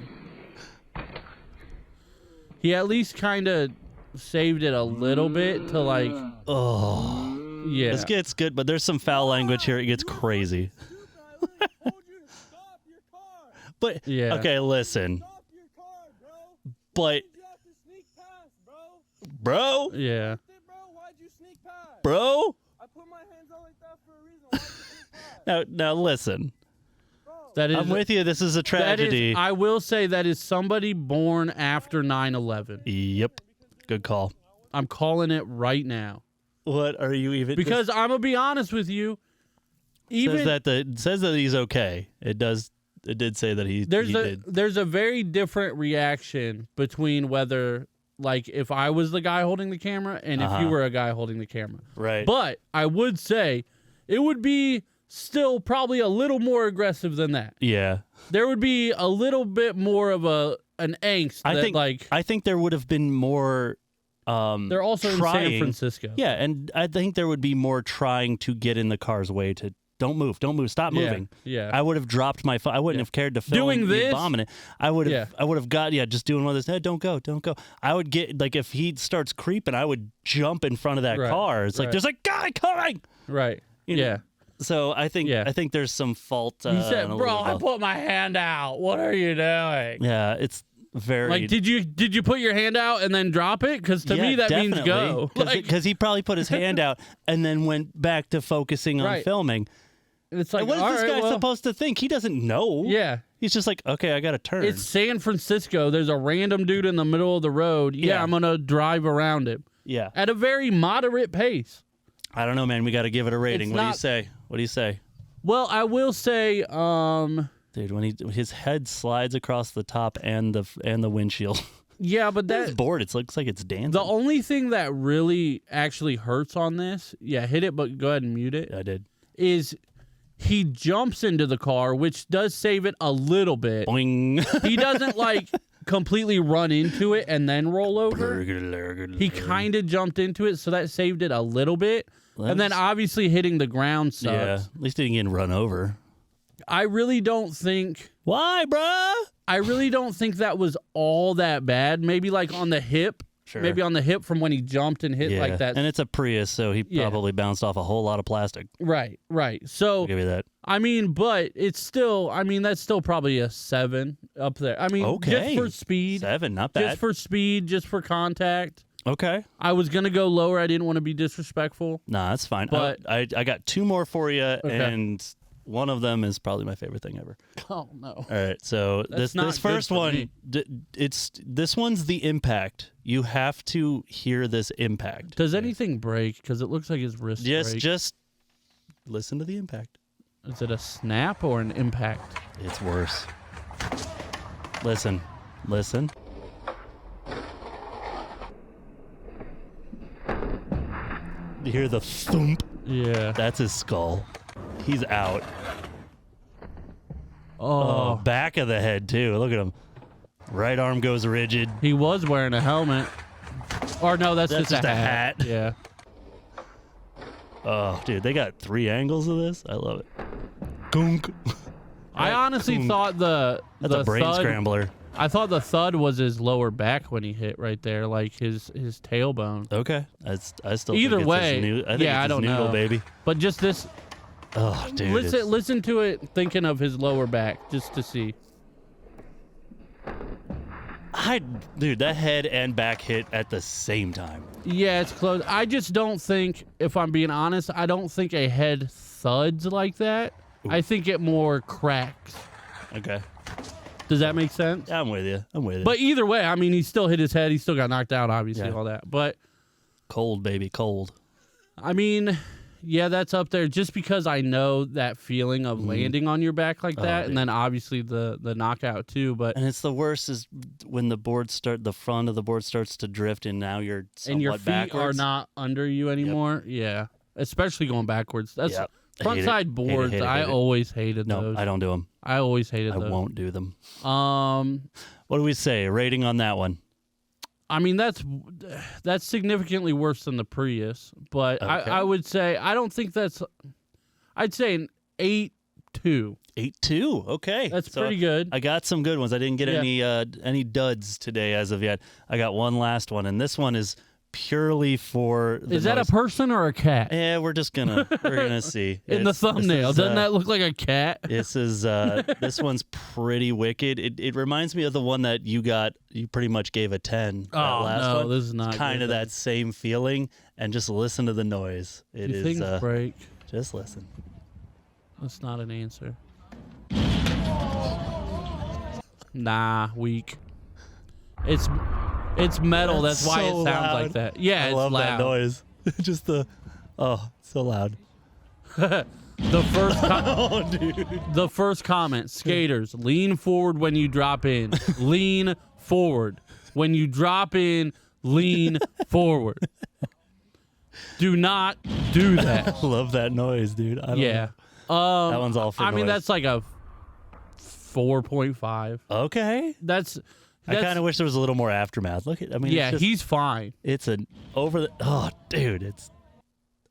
He at least kind of saved it a little bit to like, Oh. yeah. This gets good, but there's some foul language here. It gets crazy. I told you to stop your car. But Yeah. okay, listen. Stop your car, bro. But You have to sneak past, bro. bro, Yeah. Hey, bro, why'd you sneak past? bro. I put my hands out like that for a reason. Why'd you sneak past? Now listen. That is. I'm with you. This is a That tragedy. is, I will say that is somebody born after 9/11. Yep. Good call. I'm calling it right now. What are you even? Because I'm gonna be honest with you. Even says that he's okay. It did say that he did. There's a very different reaction between whether like if I was the guy holding the camera and if you were a guy holding the camera. Right. But I would say it would be still probably a little more aggressive than that. Yeah. There would be a little bit more of an angst. I think there would have been more. They're also trying. in San Francisco. Yeah, and I think there would be more trying to get in the car's way to don't move, stop moving. Yeah. I would have dropped my phone. I wouldn't have cared to film Doing me this? bombing it. I would have got just doing one of this. Hey, don't go. I would get like if he starts creeping, I would jump in front of that car. It's like there's a guy coming. Right. You know? So I think there's some fault. He said, "Bro, I I put my hand out. What are you doing?" Yeah, it's very like. Did you put your hand out and then drop it? Because to me that means go. Because he probably put his hand out and then went back to focusing on filming. It's like, and what is this guy supposed to think? He doesn't know. Yeah. He's just like, okay, I got to turn. It's San Francisco. There's a random dude in the middle of the road. Yeah, I'm gonna drive around him. Yeah. At a very moderate pace. I don't know, man. We got to give it a rating. What do you say? Well, I will say, dude, when his head slides across the top and the windshield. Yeah, but that's bored. It looks like it's dancing. The only thing that really actually hurts on this, hit it, but go ahead and mute it. I did. Is he jumps into the car, which does save it a little bit. Boing. He doesn't like completely run into it and then roll over. He kind of jumped into it, so that saved it a little bit. And then obviously hitting the ground sucks. Yeah, at least he didn't get run over. I really don't think... Why, bruh? I really don't think that was all that bad. Maybe like on the hip. Sure. Maybe on the hip from when he jumped and hit like that. And it's a Prius, so he probably bounced off a whole lot of plastic. Right. So I'll give you that. I mean, but it's still, that's still probably a 7 up there. I mean, just for speed. 7, not bad. Just for speed, just for contact. Okay. I was going to go lower. I didn't want to be disrespectful. Nah, that's fine. But I got 2 more for you, and one of them is probably my favorite thing ever. Oh, no. All right, so this first one, this one's the impact. You have to hear this impact. Does anything break? Because it looks like his wrist breaks. Just listen to the impact. Is it a snap or an impact? It's worse. Listen. You hear the thump? Yeah. That's his skull. He's out. Oh, back of the head, too. Look at him. Right arm goes rigid. He was wearing a helmet. Or no, that's just a hat. Yeah. Oh, dude, they got 3 angles of this. I love it. Gunk. I honestly thought that's a brain thud, scrambler. I thought the thud was his lower back when he hit right there, like his tailbone. Okay, I still either think way. I think I don't noodle, know, baby. But just this. Oh, dude. Listen to it, thinking of his lower back, just to see. Dude, that head and back hit at the same time. Yeah, it's close. I just don't think, if I'm being honest, I don't think a head thuds like that. Ooh. I think it more cracks. Okay. Does that make sense? Yeah, I'm with you. But either way, I mean, he still hit his head. He still got knocked out, obviously, all that. But cold, baby, cold. I mean, yeah, that's up there just because I know that feeling of landing on your back like that, and then obviously the knockout too. But and it's the worst is when the front of the board starts to drift, and now you're somewhat and your feet backwards. are not under you anymore. Yep. Yeah, especially going backwards. That's front side boards. I always hated those. No, I don't do them. I always hated those. I won't do them. What do we say? A rating on that one? I mean, that's significantly worse than the Prius, but okay. I would say I don't think that's. I'd say an 8.2. 8.2. Okay, that's pretty good. I got some good ones. I didn't get any duds today as of yet. I got one last one, and this one is purely for the Is that noise. A person or a cat? Yeah, we're gonna see. In the thumbnail. Doesn't that look like a cat? This is this one's pretty wicked. It reminds me of the one that you pretty much gave a 10. Oh, last no, one. this is not kind of that same feeling, and just listen to the noise. It is things break. Just listen. That's not an answer. Nah, weak. It's metal. That's why it so sounds loud. like that. Yeah, I it's love loud. that noise. Just so loud. The first Oh, dude. the first comment, skaters, lean forward when you drop in. Lean forward. When you drop in, lean forward. Do not do that. Love that noise, dude. I don't Yeah. know. That one's all for I mean, noise. that's like a 4.5. Okay. That's I kind of wish there was a little more aftermath. Look at, I mean, yeah, it's just, he's fine. it's an over the, oh, dude,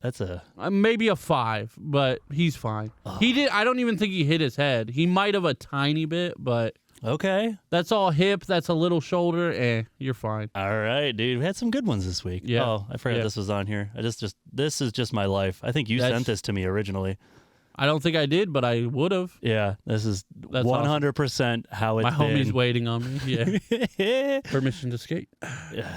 that's a, Maybe a 5, but he's fine. He did. I don't even think he hit his head. He might have a tiny bit, but okay. that's all hip. That's a little shoulder. You're fine. All right, dude. We had some good ones this week. Yeah. Oh, I forgot Yeah. this was on here. This is just my life. I think you That's- sent this to me originally. I don't think I did, but I would have. Yeah, this is That's 100% how it's My homie's been. waiting on me. Yeah. Yeah, Permission to skate.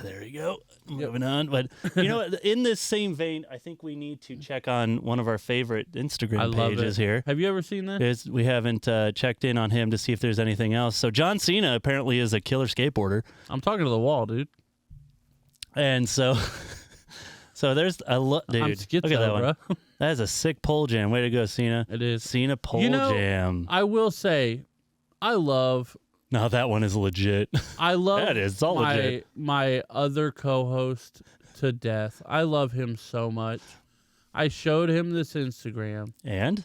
there you go. Moving on. But you know what? In this same vein, I think we need to check on one of our favorite Instagram I love pages it. here. Have you ever seen this? We haven't checked in on him to see if there's anything else. So John Cena apparently is a killer skateboarder. I'm talking to the wall, dude. And so there's a dude. I'm Look schizo, at that one. bro. That is a sick pole jam. Way to go, Cena. It is. Cena pole You know, jam. I will say, I love Now that one is legit. That is. It's all legit. my other co-host to death. I love him so much. I showed him this Instagram. And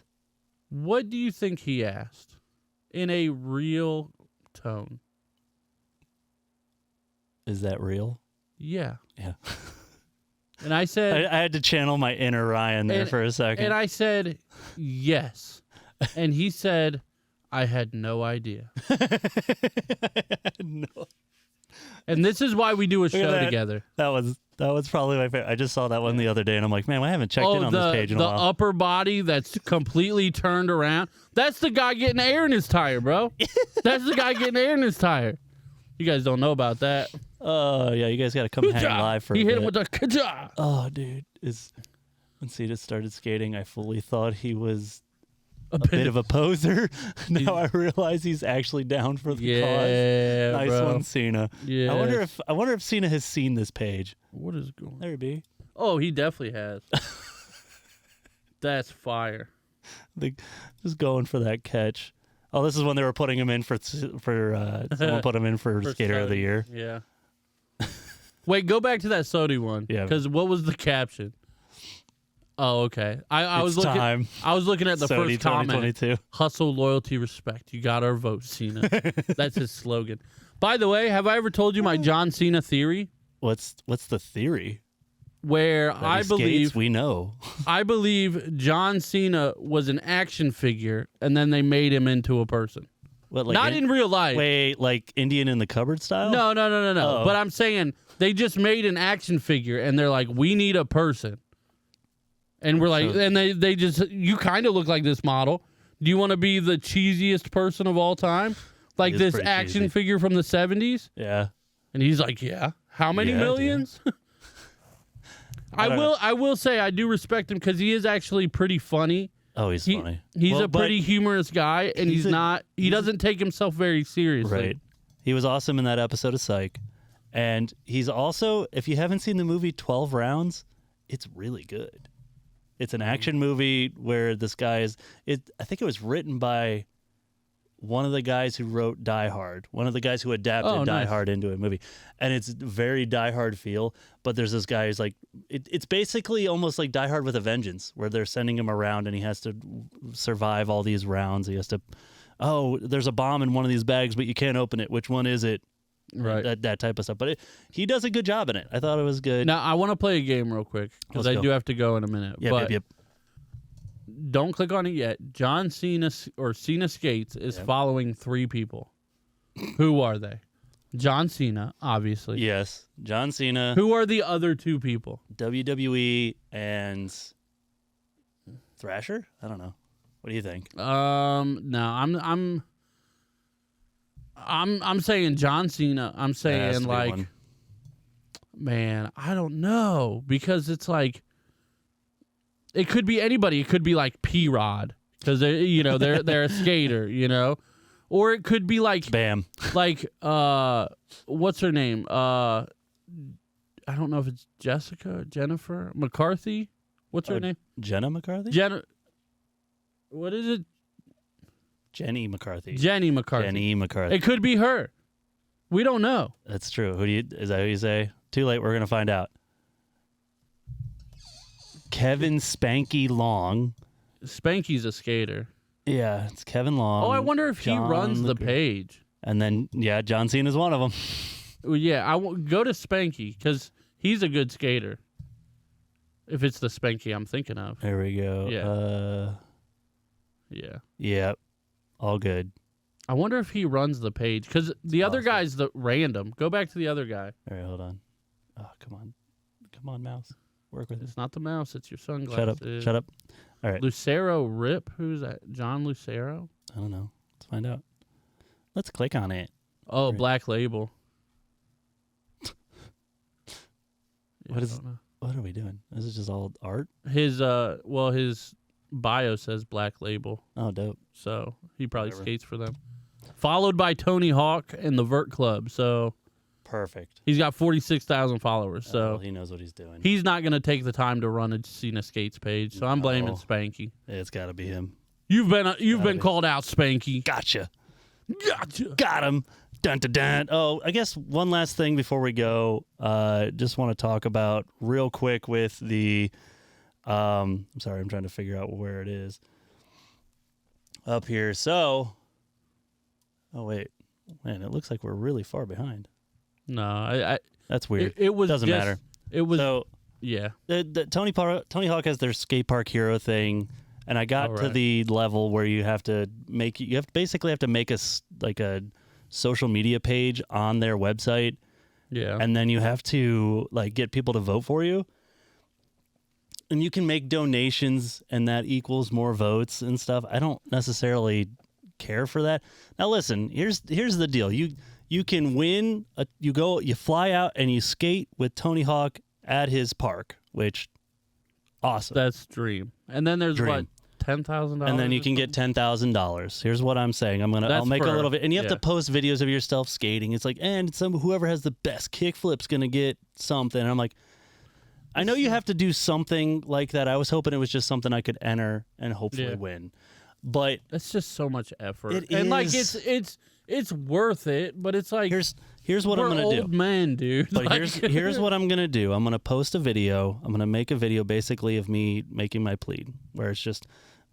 What do you think he asked? In a real tone. is that real? Yeah. Yeah. And I said I had to channel my inner Ryan there And- for a second. and I said yes. And he said I had no idea. No. And this is why we do a at show that. together. That was probably my favorite. I just saw that one the other day, and I'm like, man, I haven't checked in on this page in a the while. upper body that's completely turned around. That's the guy getting air in his tire, bro. That's the guy getting air in his tire. You guys don't know about that. Oh yeah, you guys got to come hang Ka-ja! live for He a hit bit. him with a ka-ja! Oh, dude, when Cena started skating, I fully thought he was A bit of a poser. Now I realize he's actually down for the yeah, cause. Nice bro. one, Cena. Yeah. I wonder if Cena has seen this page. What is going on? There it be. Oh, he definitely has. That's fire. Just going for that catch. Oh, this is when they were putting him in for someone put him in for Skater of the Sody. Year. Yeah. Wait, go back to that Sody one. Yeah. Because what was the caption? Oh, okay. I was It's looking. time. I was looking at the Sony first comment. 2022. Hustle, loyalty, respect. You got our vote, Cena. That's his slogan. By the way, have I ever told you my John Cena theory? What's the theory? Where That he I believe skates? We know. I believe John Cena was an action figure, and then they made him into a person. What, like Not in real life. Wait, like Indian in the cupboard style? No. Oh. But I'm saying they just made an action figure, and they're like, we need a person. And we're like, So- and they just, you kind of look like this model. Do you want to be the cheesiest person of all time? Like is this pretty action cheesy. figure from the 70s? Yeah. And he's like, yeah. How many Yeah, dude. millions? I don't know. I will say I do respect him because he is actually pretty funny. Oh, he's funny. He's Well, a but- pretty humorous guy, and he's he doesn't take himself very seriously. Right. He was awesome in that episode of Psych. And he's also, if you haven't seen the movie 12 Rounds, it's really good. It's an action movie where this guy I think it was written by one of the guys who wrote Die Hard, one of the guys who adapted Oh, Die nice. Hard into a movie. And it's very Die Hard feel, but there's this guy who's like, it's basically almost like Die Hard with a Vengeance, where they're sending him around and he has to survive all these rounds. He has to, there's a bomb in one of these bags, but you can't open it. Which one is it? Right. That type of stuff. But he does a good job in it. I thought it was good. Now, I want to play a game real quick because Let's I go. do have to go in a minute. Yep, but yep. don't click on it yet. John Cena or Cena Skates is following 3 people. Who are they? John Cena, obviously. Yes. John Cena, Who are the other 2 people? WWE, and Thrasher? I don't know. What do you think? No, I'm saying John Cena. I'm That has saying to be like, one. man, I don't know because it's like, it could be anybody. It could be like P-Rod because they're a skater, Or it could be like Bam. like what's her name? I don't know if it's Jennifer McCarthy. What's her name? Jenna McCarthy? What is it? Jenny McCarthy. Jenny McCarthy. Jenny McCarthy. It could be her. We don't know. That's true. Is that who you say? Too late. We're going to find out. Kevin Spanky Long. Spanky's a skater. Yeah, it's Kevin Long. Oh, I wonder if he runs the page. And then, yeah, John Cena's one of them. Well, yeah, go to Spanky because he's a good skater. If it's the Spanky I'm thinking of. There we go. Yeah. Yeah. Yep. All good. I wonder if he runs the page because the other Awesome. guy's the random. Go back to the other guy. All right, hold on. Oh, come on. Come on, mouse. Work with it. It's not the mouse. It's your sunglasses. Shut up. All right. Lucero Rip. Who's that? John Lucero? I don't know. Let's find out. Let's click on it. Oh, Right. Black Label. What are we doing? Is it just all art? His his bio says Black Label, Oh, dope. so he probably Whatever. skates for them. Followed by Tony Hawk and the Vert Club, so Perfect. he's got 46,000 followers. Well, So he knows what he's doing. he's not gonna take the time to run a Cena Skates page. So I'm blaming No. Spanky. It's got to be him. You've been be. called out, Spanky. Gotcha. Gotcha. Got him. Dun, dun, dun. Oh, I guess one last thing before we go. Just want to talk about real quick with the. I'm sorry, I'm trying to figure out where it is. Up here. So. Oh wait, man! It looks like we're really far behind. No, I That's weird. it was Doesn't just- matter. It was So yeah. the Tony Hawk has their Skatepark Hero thing, and I got to Alright. the level where you have to make a social media page on their website, Yeah. and then you have to like get people to vote for you, and you can make donations, and that equals more votes and stuff. I don't necessarily care for that. Now listen, here's the deal. You can win. You fly out and you skate with Tony Hawk at his park, which awesome. That's dream. And then there's Dream. what $10,000. And then you can get $10,000. Here's what I'm saying. I'll That's make a for- little bit, and you have to yeah. post videos of yourself skating. It's like, and whoever has the best kickflip's gonna get something. And I'm like, I know you have to do something like that. I was hoping it was just something I could enter and hopefully Yeah. win. But That's just so much effort. It and like is. it's worth it, but it's like here's what we're I'm gonna old do. men, dude. But Like- here's what I'm gonna do. I'm gonna post a video. I'm gonna make a video basically of me making my plead, where it's just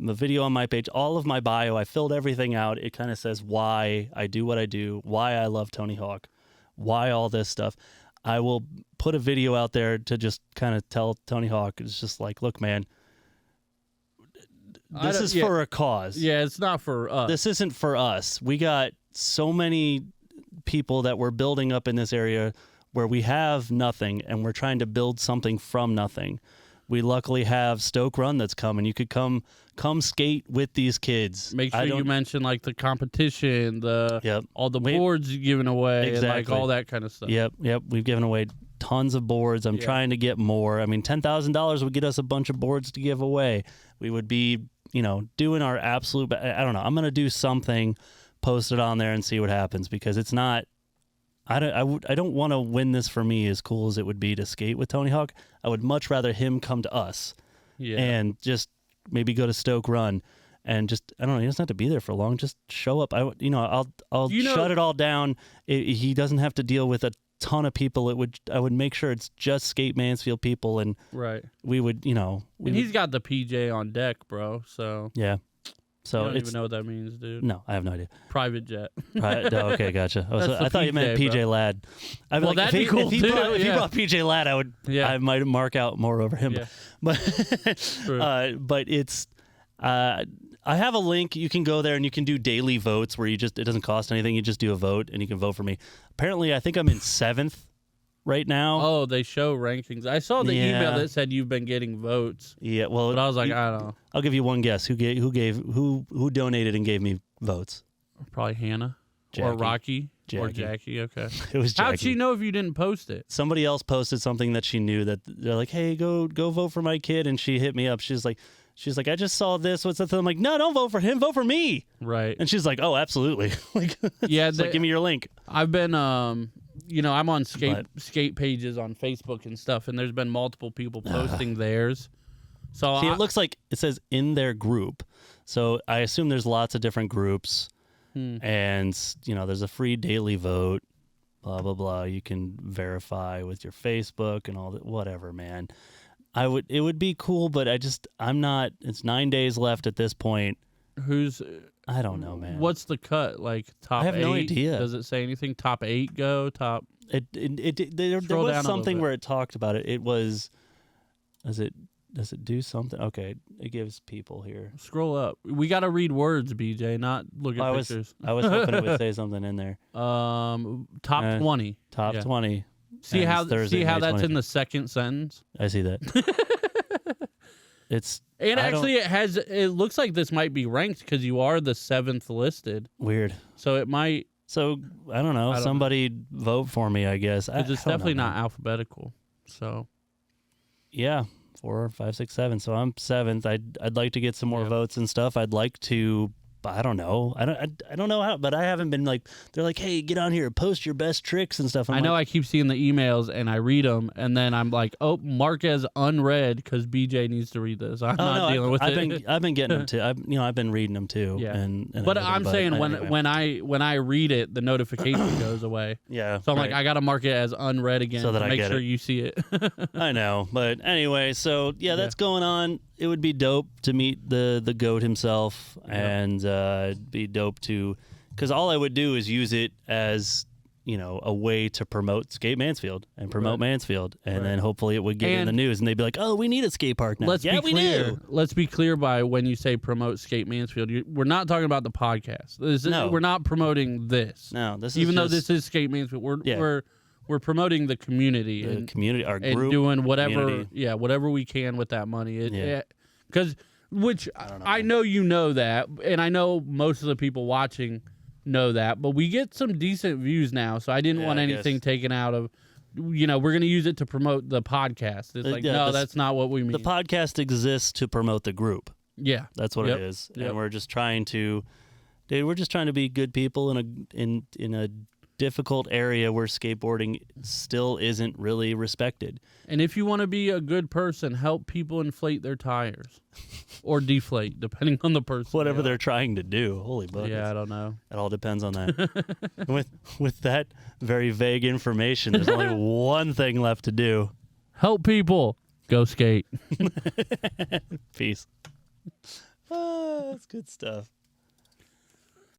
the video on my page, all of my bio. I filled everything out. It kind of says why I do what I do, why I love Tony Hawk, why all this stuff. I will put a video out there to just kind of tell Tony Hawk, it's just like, look, man, this is for a cause. Yeah, it's not for us. This isn't for us. We got so many people that we're building up in this area where we have nothing, and we're trying to build something from nothing. We luckily have Stoke Run that's coming. You could come skate with these kids. Make sure you mention like the competition, Yep. all the boards given away, and like Exactly. all that kind of stuff. Yep. We've given away tons of boards. I'm Yeah. trying to get more. I mean, $10,000 would get us a bunch of boards to give away. We would be, doing our absolute. I don't know. I'm gonna do something, post it on there, and see what happens, because it's not. I don't want to win this for me, as cool as it would be to skate with Tony Hawk. I would much rather him come to us Yeah. and just maybe go to Stoke Run and just, I don't know, he doesn't have to be there for long. Just show up. I'll shut it all down. He doesn't have to deal with a ton of people. I would make sure it's just Skate Mansfield people, and Right. we would, And he's got the PJ on deck, bro. So yeah. So I don't it's even know what that means, dude. no, I have no idea. Private jet. Right, no, okay, gotcha. That's the I thought you meant PJ, PJ bro. Ladd. I'd be Well, like, that'd if be he, cool, if he too, brought, if he yeah. brought PJ Ladd, Yeah. I might mark out more over him. Yeah. But it's I have a link. You can go there and you can do daily votes where it doesn't cost anything. You just do a vote and you can vote for me. Apparently, I think I'm in 7th right now. Oh, they show rankings. I saw the Yeah. email that said you've been getting votes, Yeah, well, but I was like, I don't know. I'll give you one guess. Who donated and gave me votes? Probably Hannah or Jackie. Rocky or Jackie. Jackie. Okay. It was Jackie. How'd she know if you didn't post it? Somebody else posted something that she knew that they're like, hey, go vote for my kid, and she hit me up. She's like, she's like, I just saw this. What's that? I'm like, no, don't vote for him. Vote for me. Right. And she's like, oh, absolutely. Like, Yeah, she's like, give me your link. I've been, I'm on skate pages on Facebook and stuff, and there's been multiple people posting theirs. So See, it looks like it says in their group. So I assume there's lots of different groups, and there's a free daily vote. Blah blah blah. You can verify with your Facebook and all that. Whatever, man. It would be cool, but I'm not. It's 9 days left at this point. I don't know, man. What's the cut? Like top 8? I have no idea. Does it say anything? Top 8 go? Top. There was something where it talked about it. It was. Does it do something? Okay, it gives people here. Scroll up. We got to read words, BJ, not look at pictures. I was hoping it would say something in there. Top 20. Top 20. See how Thursday, see how May that's 20th. in the second sentence? I see that. It looks like this might be ranked because you are the 7th listed. Weird. So it might. So I don't know. Somebody vote for me, I guess. It's definitely not alphabetical. So. Yeah. 4, 5, 6, 7. So I'm 7th. I'd like to get some more votes and stuff. I'd like to. I don't know. I don't know how, but I haven't been like. They're like, hey, get on here, post your best tricks and stuff. I know. I keep seeing the emails and I read them, and then I'm like, oh, mark as unread because BJ needs to read this. I'm not dealing with it. I've been getting them too. I've been reading them too. Yeah. And but everything, I'm saying anyway. when I read it, the notification goes away. Yeah. So I'm like, I got to mark it as unread again so that to I make get sure it. you see it. I know, but anyway, so yeah, that's going on. It would be dope to meet the goat himself, and be dope to, because all I would do is use it as a way to promote Skate Mansfield and promote Mansfield, and then hopefully it would get in the news, and they'd be like, oh, we need a skate park now. Let's be clear. Do. Let's be clear by when you say promote Skate Mansfield, we're not talking about the podcast. We're not promoting this. No, this is even though this is Skate Mansfield. We're promoting the community, our group, and doing whatever, community. Whatever we can with that money. Because I know you know that, and I know most of the people watching know that, but we get some decent views now, so I didn't want anything taken out of. We're going to use it to promote the podcast. It's like that's not what we mean. The podcast exists to promote the group. Yeah, that's what it is, and we're just trying to. Dude, we're just trying to be good people in a difficult area where skateboarding still isn't really respected. And if you want to be a good person, help people inflate their tires or deflate, depending on the person. Whatever they're trying to do. Holy buckets. Yeah, I don't know. It all depends on that. with that very vague information, there's only one thing left to do. Help people. Go skate. Peace. That's good stuff.